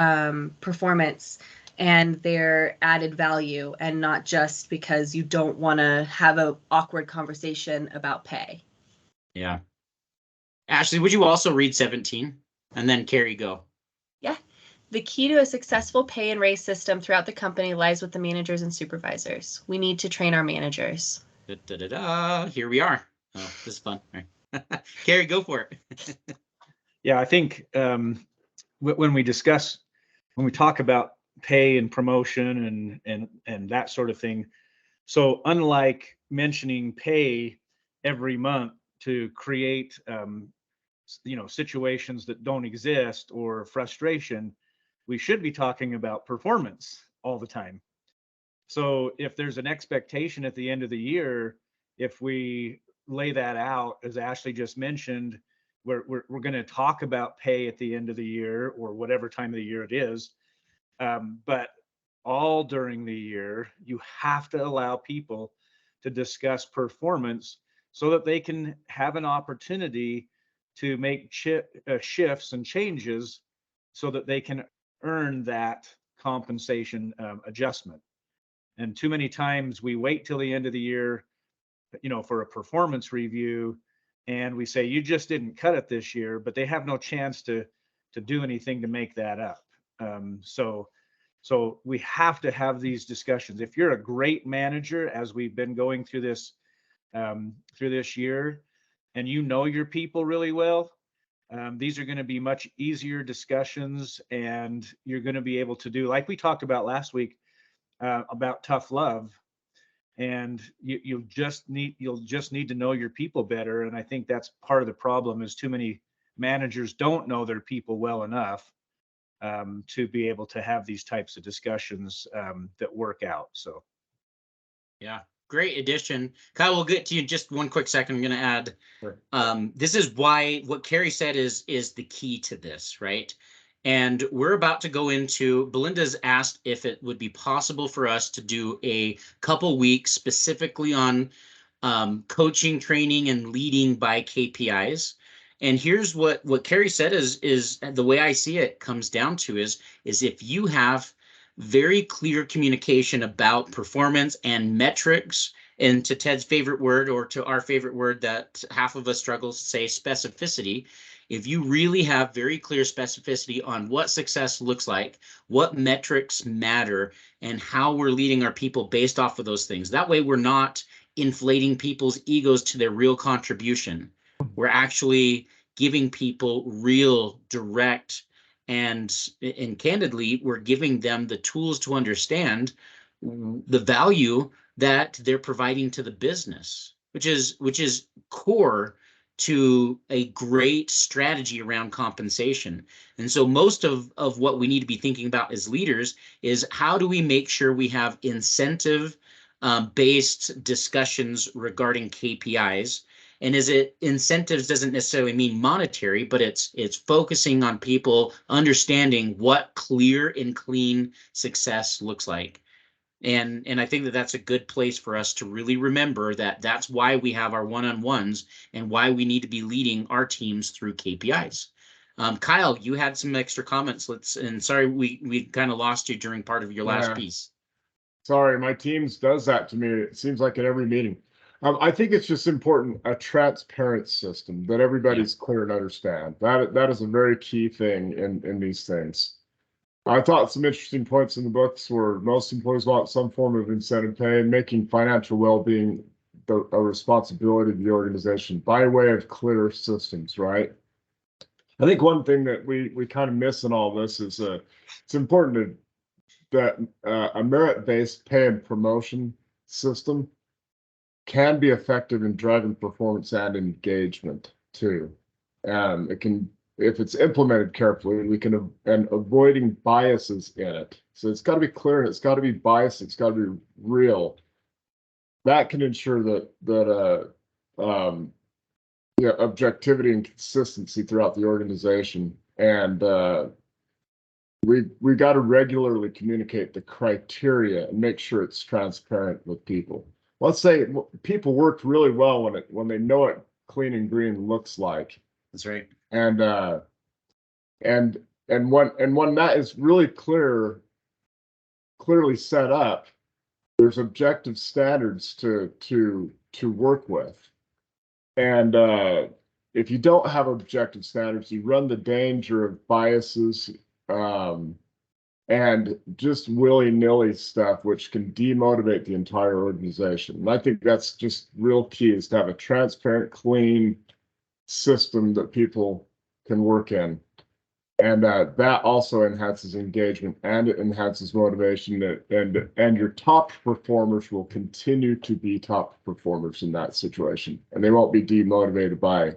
performance and their added value, and not just because you don't want to have an awkward conversation about pay. Yeah. Ashley, would you also read 17? And then Carrie, go. Yeah. The key to a successful pay and raise system throughout the company lies with the managers and supervisors. We need to train our managers. Here we are. Oh, this is fun. All right. Carrie, go for it. Yeah, I think when we talk about pay and promotion and that sort of thing, so unlike mentioning pay every month to create situations that don't exist or frustration, we should be talking about performance all the time. So if there's an expectation at the end of the year, if we lay that out, as Ashley just mentioned, we're going to talk about pay at the end of the year or whatever time of the year it is. But all during the year, you have to allow people to discuss performance so that they can have an opportunity to make shifts and changes so that they can earn that compensation adjustment. And too many times we wait till the end of the year, for a performance review, and we say, you just didn't cut it this year, but they have no chance to do anything to make that up. So we have to have these discussions. If you're a great manager, as we've been going through this year, and you know your people really well, these are going to be much easier discussions, and you're going to be able to do, like we talked about last week, about tough love. And you'll just need to know your people better. And I think that's part of the problem, is too many managers don't know their people well enough to be able to have these types of discussions that work out. So, yeah, great addition. Kyle, we'll get to you in just one quick second. I'm going to add, Sure. This is why what Carrie said is the key to this, right? And we're about to go into, Belinda's asked if it would be possible for us to do a couple weeks specifically on coaching, training, and leading by KPIs. And here's what Carrie said is the way I see it comes down to is if you have very clear communication about performance and metrics, and to Ted's favorite word, or to our favorite word that half of us struggles to say, specificity. If you really have very clear specificity on what success looks like, what metrics matter, and how we're leading our people based off of those things, that way we're not inflating people's egos to their real contribution. We're actually giving people real, direct, and candidly, we're giving them the tools to understand the value that they're providing to the business, which is core to a great strategy around compensation. And so most of what we need to be thinking about as leaders is how do we make sure we have incentive based discussions regarding KPIs. And is it incentives doesn't necessarily mean monetary, but it's focusing on people understanding what clear and clean success looks like. And I think that that's a good place for us to really remember that that's why we have our one-on-ones and why we need to be leading our teams through KPIs. Kyle, you had some extra comments. And sorry, we kind of lost you during part of your last piece. Sorry, my teams does that to me. It seems like at every meeting. I think it's just important, a transparent system that everybody's clear and understand. That is a very key thing in these things. I thought some interesting points in the books were most employees want some form of incentive pay and making financial well-being a responsibility of the organization by way of clear systems, right? I think one thing that we kind of miss in all this is it's important that a merit-based pay and promotion system can be effective in driving performance and engagement too. It can, if it's implemented carefully, we can, and avoiding biases in it. So it's got to be clear and it's got to be biased. It's got to be real. That can ensure that objectivity and consistency throughout the organization. And we got to regularly communicate the criteria and make sure it's transparent with people. Let's say people work really well when they know what clean and green looks like. That's right. And when that is really clearly set up, there's objective standards to work with. And if you don't have objective standards, you run the danger of biases and just willy-nilly stuff, which can demotivate the entire organization. And I think that's just real key, is to have a transparent, clean system that people can work in. And that also enhances engagement and it enhances motivation, and your top performers will continue to be top performers in that situation, and they won't be demotivated by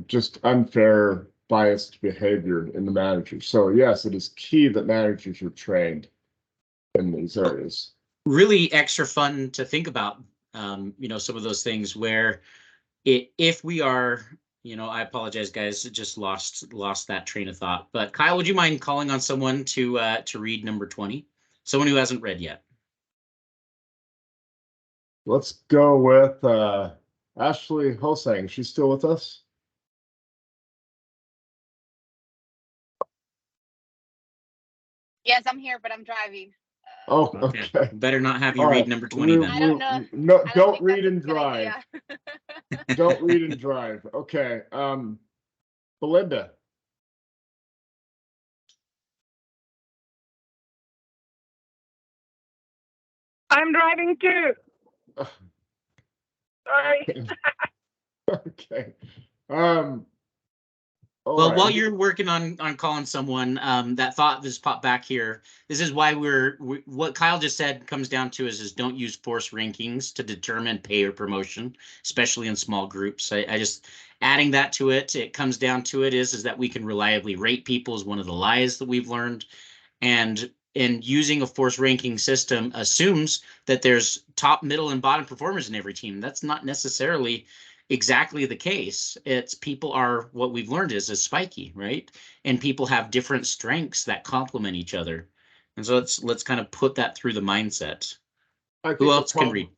just unfair, biased behavior in the managers. So yes, it is key that managers are trained in these areas. Really extra fun to think about, some of those things where if we are, I apologize, guys, just lost that train of thought. But Kyle, would you mind calling on someone to read number 20? Someone who hasn't read yet. Let's go with Ashley Hosang. She's still with us? Yes, I'm here, but I'm driving. Oh, okay. Better not have you All read right. number 20 then. I don't know. No, I don't think read that's a and good drive. idea. Don't read and drive. Okay. Belinda. I'm driving too. Sorry. Okay. Well, while you're working on calling someone, that thought just popped back here. This is why what Kyle just said comes down to is don't use force rankings to determine pay or promotion, especially in small groups. I just adding that to it. It comes down to it is that we can reliably rate people is one of the lies that we've learned, and using a force ranking system assumes that there's top, middle, and bottom performers in every team. That's not necessarily exactly the case. It's people are, what we've learned is spiky, right? And people have different strengths that complement each other. And so let's kind of put that through the mindset. Who else can read?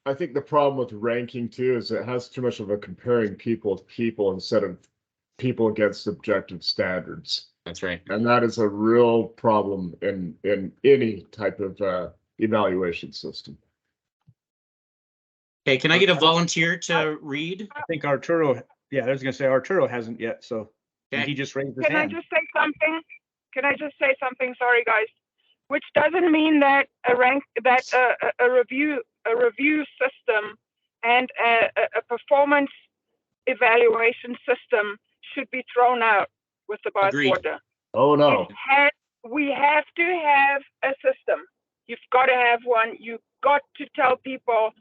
I think the problem with ranking too is it has too much of a comparing people with people instead of people against objective standards. That's right. And that is a real problem in any type of evaluation system. Okay, can I get a volunteer to read? I think Arturo, I was gonna say Arturo hasn't yet, so he just raised his Can hand. I just say something? Sorry, guys. Which doesn't mean that a review system and a performance evaluation system should be thrown out with the Agreed. bathwater. Oh, no. We have to have a system. You've got to have one. You've got to tell people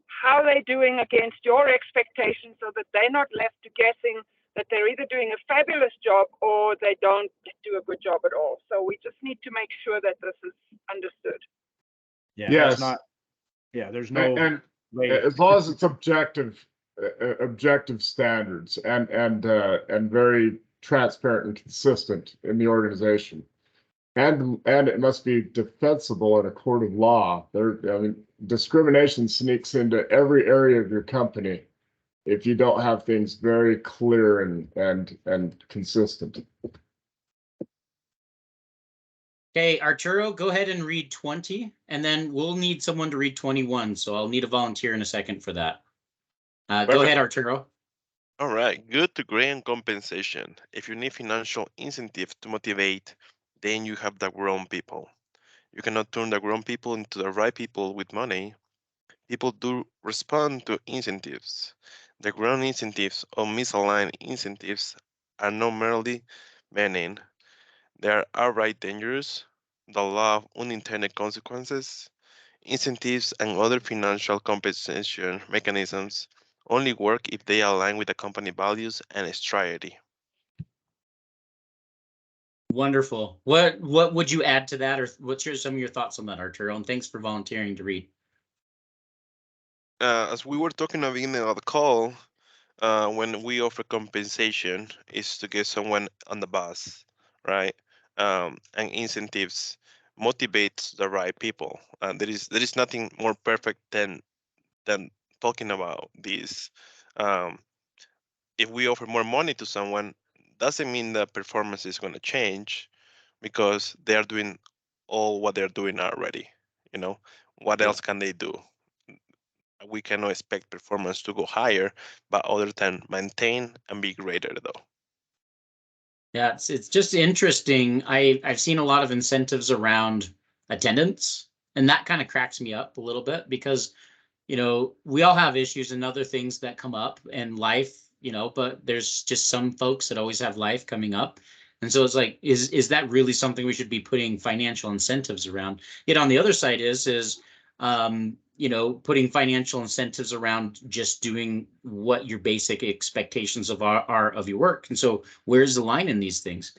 how they're doing against your expectations so that they're not left to guessing that they're either doing a fabulous job or they don't do a good job at all. So we just need to make sure that this is understood. Yeah, Yes. that's not, yeah, there's no And way. as long as it's objective standards and very transparent and consistent in the organization. And it must be defensible in a court of law. Discrimination sneaks into every area of your company if you don't have things very clear and consistent. Okay, Arturo, go ahead and read 20, and then we'll need someone to read 21. So I'll need a volunteer in a second for that. Go ahead, Arturo. All right, good to great on compensation. If you need financial incentive to motivate, then you have the wrong people. You cannot turn the wrong people into the right people with money. People do respond to incentives. The wrong incentives or misaligned incentives are not merely meaning. They are outright dangerous. The law of unintended consequences, incentives, and other financial compensation mechanisms only work if they align with the company values and strategy. Wonderful. What would you add to that, or what's some of your thoughts on that, Arturo? And thanks for volunteering to read. As we were talking at the beginning of the call, when we offer compensation, is to get someone on the bus, right? And incentives motivates the right people. There is nothing more perfect than talking about this. If we offer more money to someone, doesn't mean the performance is going to change because they are doing all what they're doing already. You know, what else can they do? We cannot expect performance to go higher, but other than maintain and be greater though. Yeah, it's just interesting. I've seen a lot of incentives around attendance, and that kind of cracks me up a little bit because, we all have issues and other things that come up in life, but there's just some folks that always have life coming up. And so it's like, is that really something we should be putting financial incentives around? Yet on the other side is putting financial incentives around just doing what your basic expectations are of your work. And so where's the line in these things?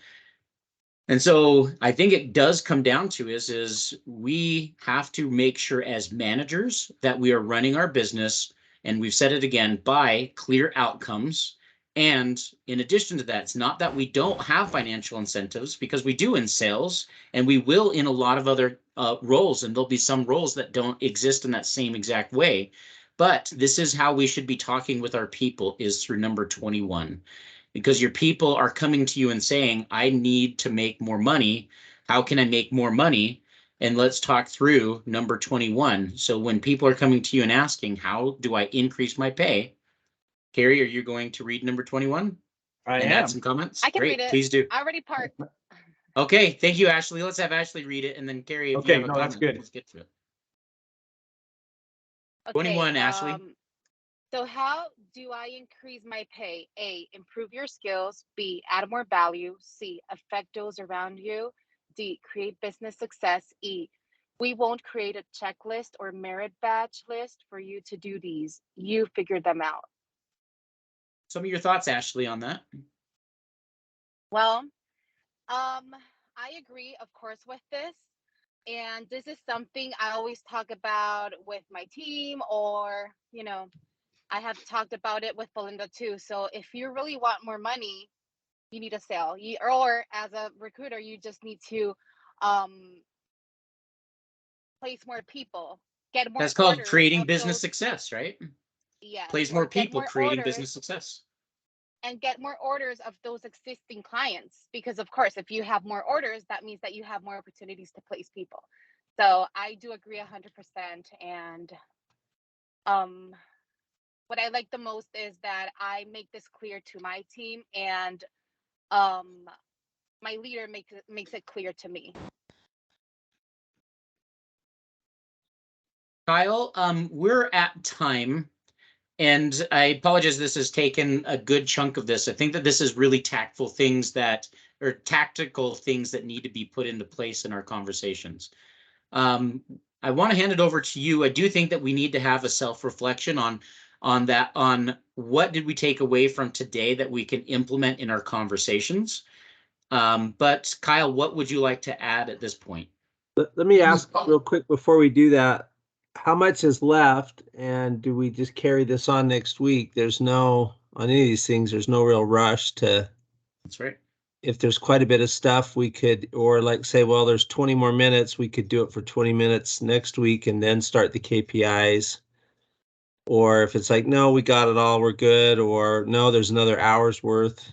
And so I think it does come down to is we have to make sure as managers that we are running our business, and we've said it again, by clear outcomes. And in addition to that, it's not that we don't have financial incentives, because we do in sales, and we will in a lot of other roles, and there'll be some roles that don't exist in that same exact way. But this is how we should be talking with our people, is through number 21. Because your people are coming to you and saying, I need to make more money. How can I make more money? And let's talk through number 21. So when people are coming to you and asking, how do I increase my pay? Carrie, are you going to read number 21? I and am. add some comments? I can Great, read it. please do. I already parked. Okay, thank you, Ashley. Let's have Ashley read it, and then Carrie, if Okay, you have a no, comment, that's good. let's get to it. Okay, 21, Ashley. So how do I increase my pay? A, improve your skills. B, add more value. C, affect those around you. D, create business success. E, we won't create a checklist or merit badge list for you to do these. You figure them out. Some of your thoughts, Ashley, on that? Well, I agree, of course, with this. And this is something I always talk about with my team, or, I have talked about it with Belinda too. So if you really want more money, you need a sale. Or as a recruiter, you just need to place more people, get more. That's called orders creating of business those. success, right? Yes, Place or more get people, more creating orders business success. and get more orders of those existing clients. Because of course, if you have more orders, that means that you have more opportunities to place people. So I do agree 100%. And what I like the most is that I make this clear to my team, and my leader makes it clear to me. Kyle, we're at time. And I apologize, this has taken a good chunk of this. I think that this is really tactful things or tactical things that need to be put into place in our conversations. I want to hand it over to you. I do think that we need to have a self-reflection on what did we take away from today that we can implement in our conversations. But Kyle, what would you like to add at this point? Let me ask real quick before we do that. How much is left, and do we just carry this on next week? On any of these things, there's no real rush to. That's right. If there's quite a bit of stuff, we could, or like say, well, there's 20 more minutes, we could do it for 20 minutes next week and then start the KPIs. Or if it's like, no, we got it all, we're good, or no, there's another hour's worth.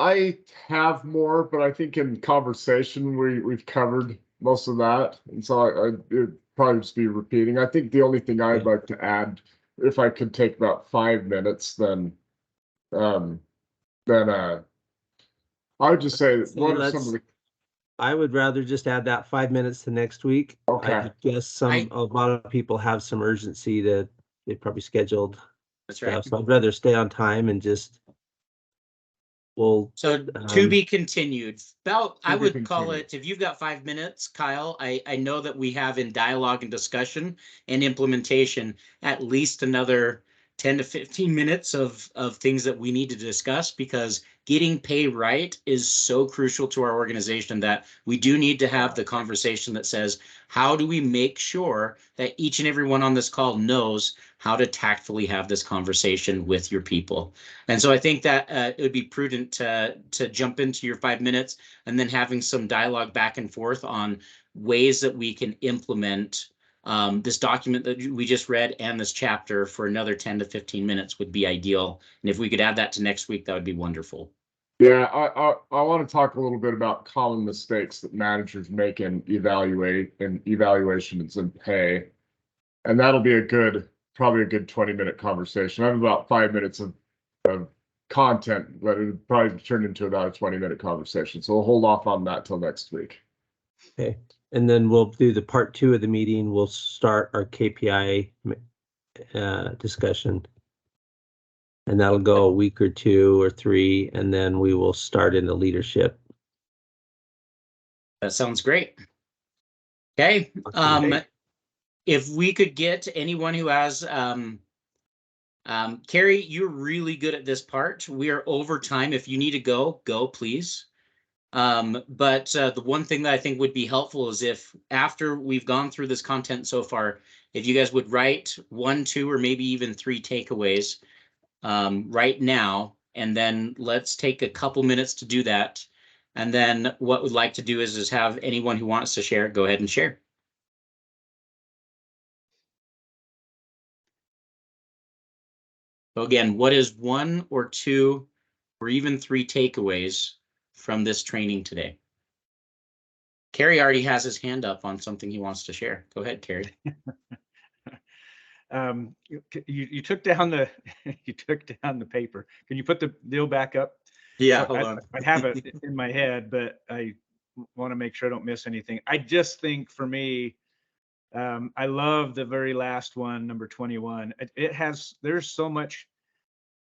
I have more, but I think in conversation we've covered most of that, and so it'd probably just be repeating. I think the only thing I'd like to add, if I could take about 5 minutes, then I would just say that what are some of the. I would rather just add that 5 minutes to next week. Okay. I guess a lot of people have some urgency they probably scheduled. That's right. So I'd rather stay on time and just. To be continued. I would call it, if you've got 5 minutes, Kyle, I know that we have in dialogue and discussion and implementation at least another 10 to 15 minutes of things that we need to discuss, because getting pay right is so crucial to our organization that we do need to have the conversation that says, how do we make sure that each and every one on this call knows how to tactfully have this conversation with your people? And so I think that it would be prudent to jump into your 5 minutes and then having some dialogue back and forth on ways that we can implement this document that we just read and this chapter for another 10 to 15 minutes would be ideal. And if we could add that to next week, that would be wonderful. Yeah, I want to talk a little bit about common mistakes that managers make in evaluations and pay. And that'll be probably a good 20-minute conversation. I have about 5 minutes of content, but it would probably turn into about a 20-minute conversation. So we'll hold off on that till next week. Okay. And then we'll do the part 2 of the meeting. We'll start our KPI discussion. And that'll go a week or 2 or 3, and then we will start into leadership. That sounds great. Okay. If we could get anyone who has, Carrie, you're really good at this part. We are over time. If you need to go, please. But the one thing that I think would be helpful is if after we've gone through this content so far, if you guys would write 1, 2, or maybe even 3 takeaways right now, and then let's take a couple minutes to do that. And then what we'd like to do is have anyone who wants to share, go ahead and share. So again, what is 1 or 2 or even 3 takeaways from this training today? Kerry already has his hand up on something he wants to share. Go ahead, Kerry. You took down the paper. Can you put the deal back up? Yeah, I have it in my head, but I want to make sure I don't miss anything. I just think for me, I love the very last one, number 21. There's so much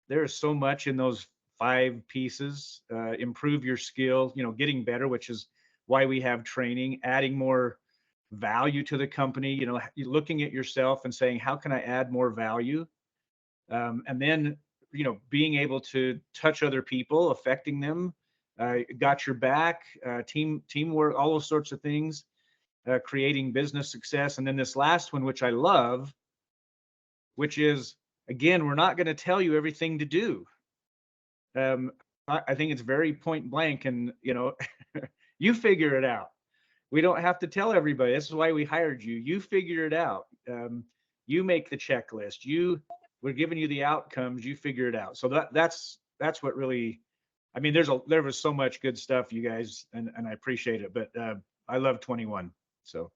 in those 5 pieces. Improve your skill, getting better, which is why we have training, adding more value to the company, looking at yourself and saying, how can I add more value? And then, being able to touch other people, affecting them, got your back, teamwork, all those sorts of things, creating business success. And then this last one, which I love, which is, again, we're not going to tell you everything to do. I think it's very point blank, and, you figure it out. We don't have to tell everybody. This is why we hired you. You figure it out. You make the checklist. We're giving you the outcomes. You figure it out. So that's what really, there was so much good stuff, you guys, and I appreciate it. But I love 21. So.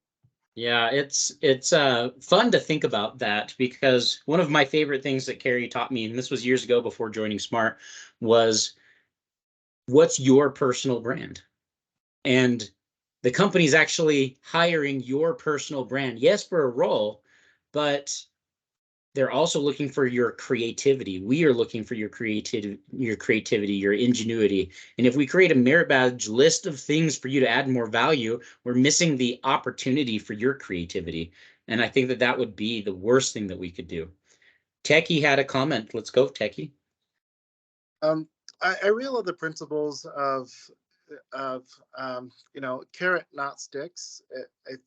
Yeah, it's fun to think about that, because one of my favorite things that Carrie taught me, and this was years ago before joining Smart, was what's your personal brand? And the company's actually hiring your personal brand. Yes, for a role, but they're also looking for your creativity. We are looking for your creativity, your ingenuity. And if we create a merit badge list of things for you to add more value, we're missing the opportunity for your creativity. And I think that that would be the worst thing that we could do. Techie had a comment. Let's go, Techie. I really love the principles of carrot not sticks. It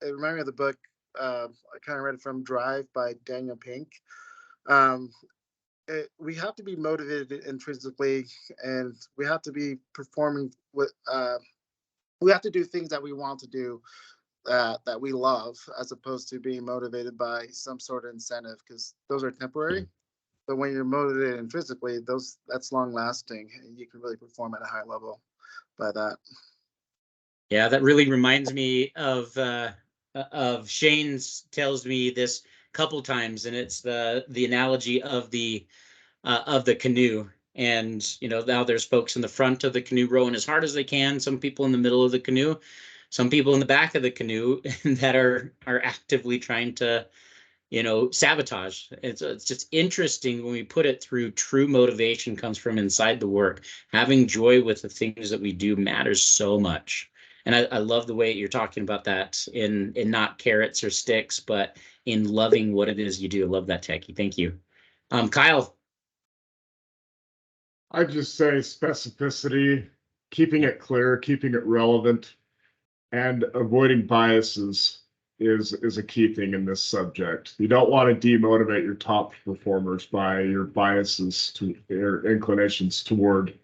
reminded me of the book. I kind of read it from Drive by Daniel Pink. We have to be motivated intrinsically, and we have to be performing with. We have to do things that we want to do, that we love, as opposed to being motivated by some sort of incentive, because those are temporary. But when you're motivated intrinsically, that's long lasting, and you can really perform at a high level by that. Yeah, that really reminds me of Shane's tells me this a couple times, and it's the analogy of the canoe. And now there's folks in the front of the canoe rowing as hard as they can. Some people in the middle of the canoe, some people in the back of the canoe that are actively trying to sabotage. It's just interesting when we put it through. True motivation comes from inside the work. Having joy with the things that we do matters so much. And I love the way you're talking about that in not carrots or sticks, but in loving what it is you do. I love that, Techie. Thank you. Kyle. I just say specificity, keeping it clear, keeping it relevant, and avoiding biases is a key thing in this subject. You don't want to demotivate your top performers by your biases to your inclinations toward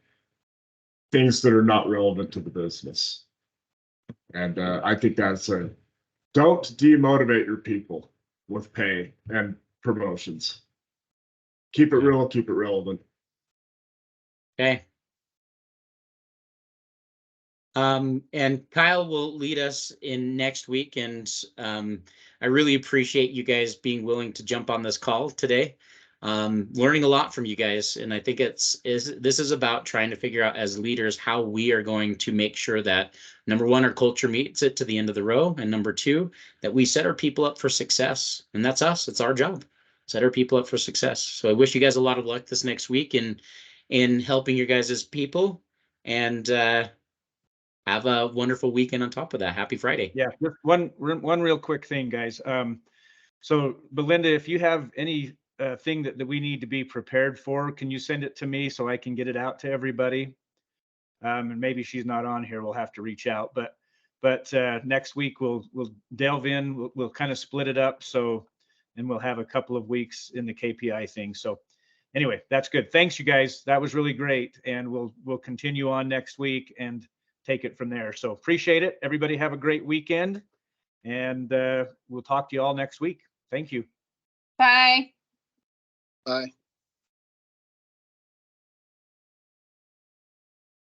things that are not relevant to the business. And I think that's don't demotivate your people with pay and promotions. Keep it real, keep it relevant. Okay. And Kyle will lead us in next week. And I really appreciate you guys being willing to jump on this call today. Learning a lot from you guys. And I think this is about trying to figure out as leaders how we are going to make sure that, number one, our culture meets it to the end of the row. And number two, that we set our people up for success. And that's us. It's our job. Set our people up for success. So I wish you guys a lot of luck this next week in helping your guys as people. And have a wonderful weekend on top of that. Happy Friday. Yeah, just one real quick thing, guys. So Belinda, if you have any thing that we need to be prepared for, can you send it to me so I can get it out to everybody? And maybe she's not on here, we'll have to reach out. But next week we'll delve in. We'll kind of split it up. And we'll have a couple of weeks in the KPI thing. So anyway, that's good. Thanks, you guys. That was really great. And we'll continue on next week and take it from there. So appreciate it. Everybody have a great weekend, and we'll talk to you all next week. Thank you. Bye. Bye.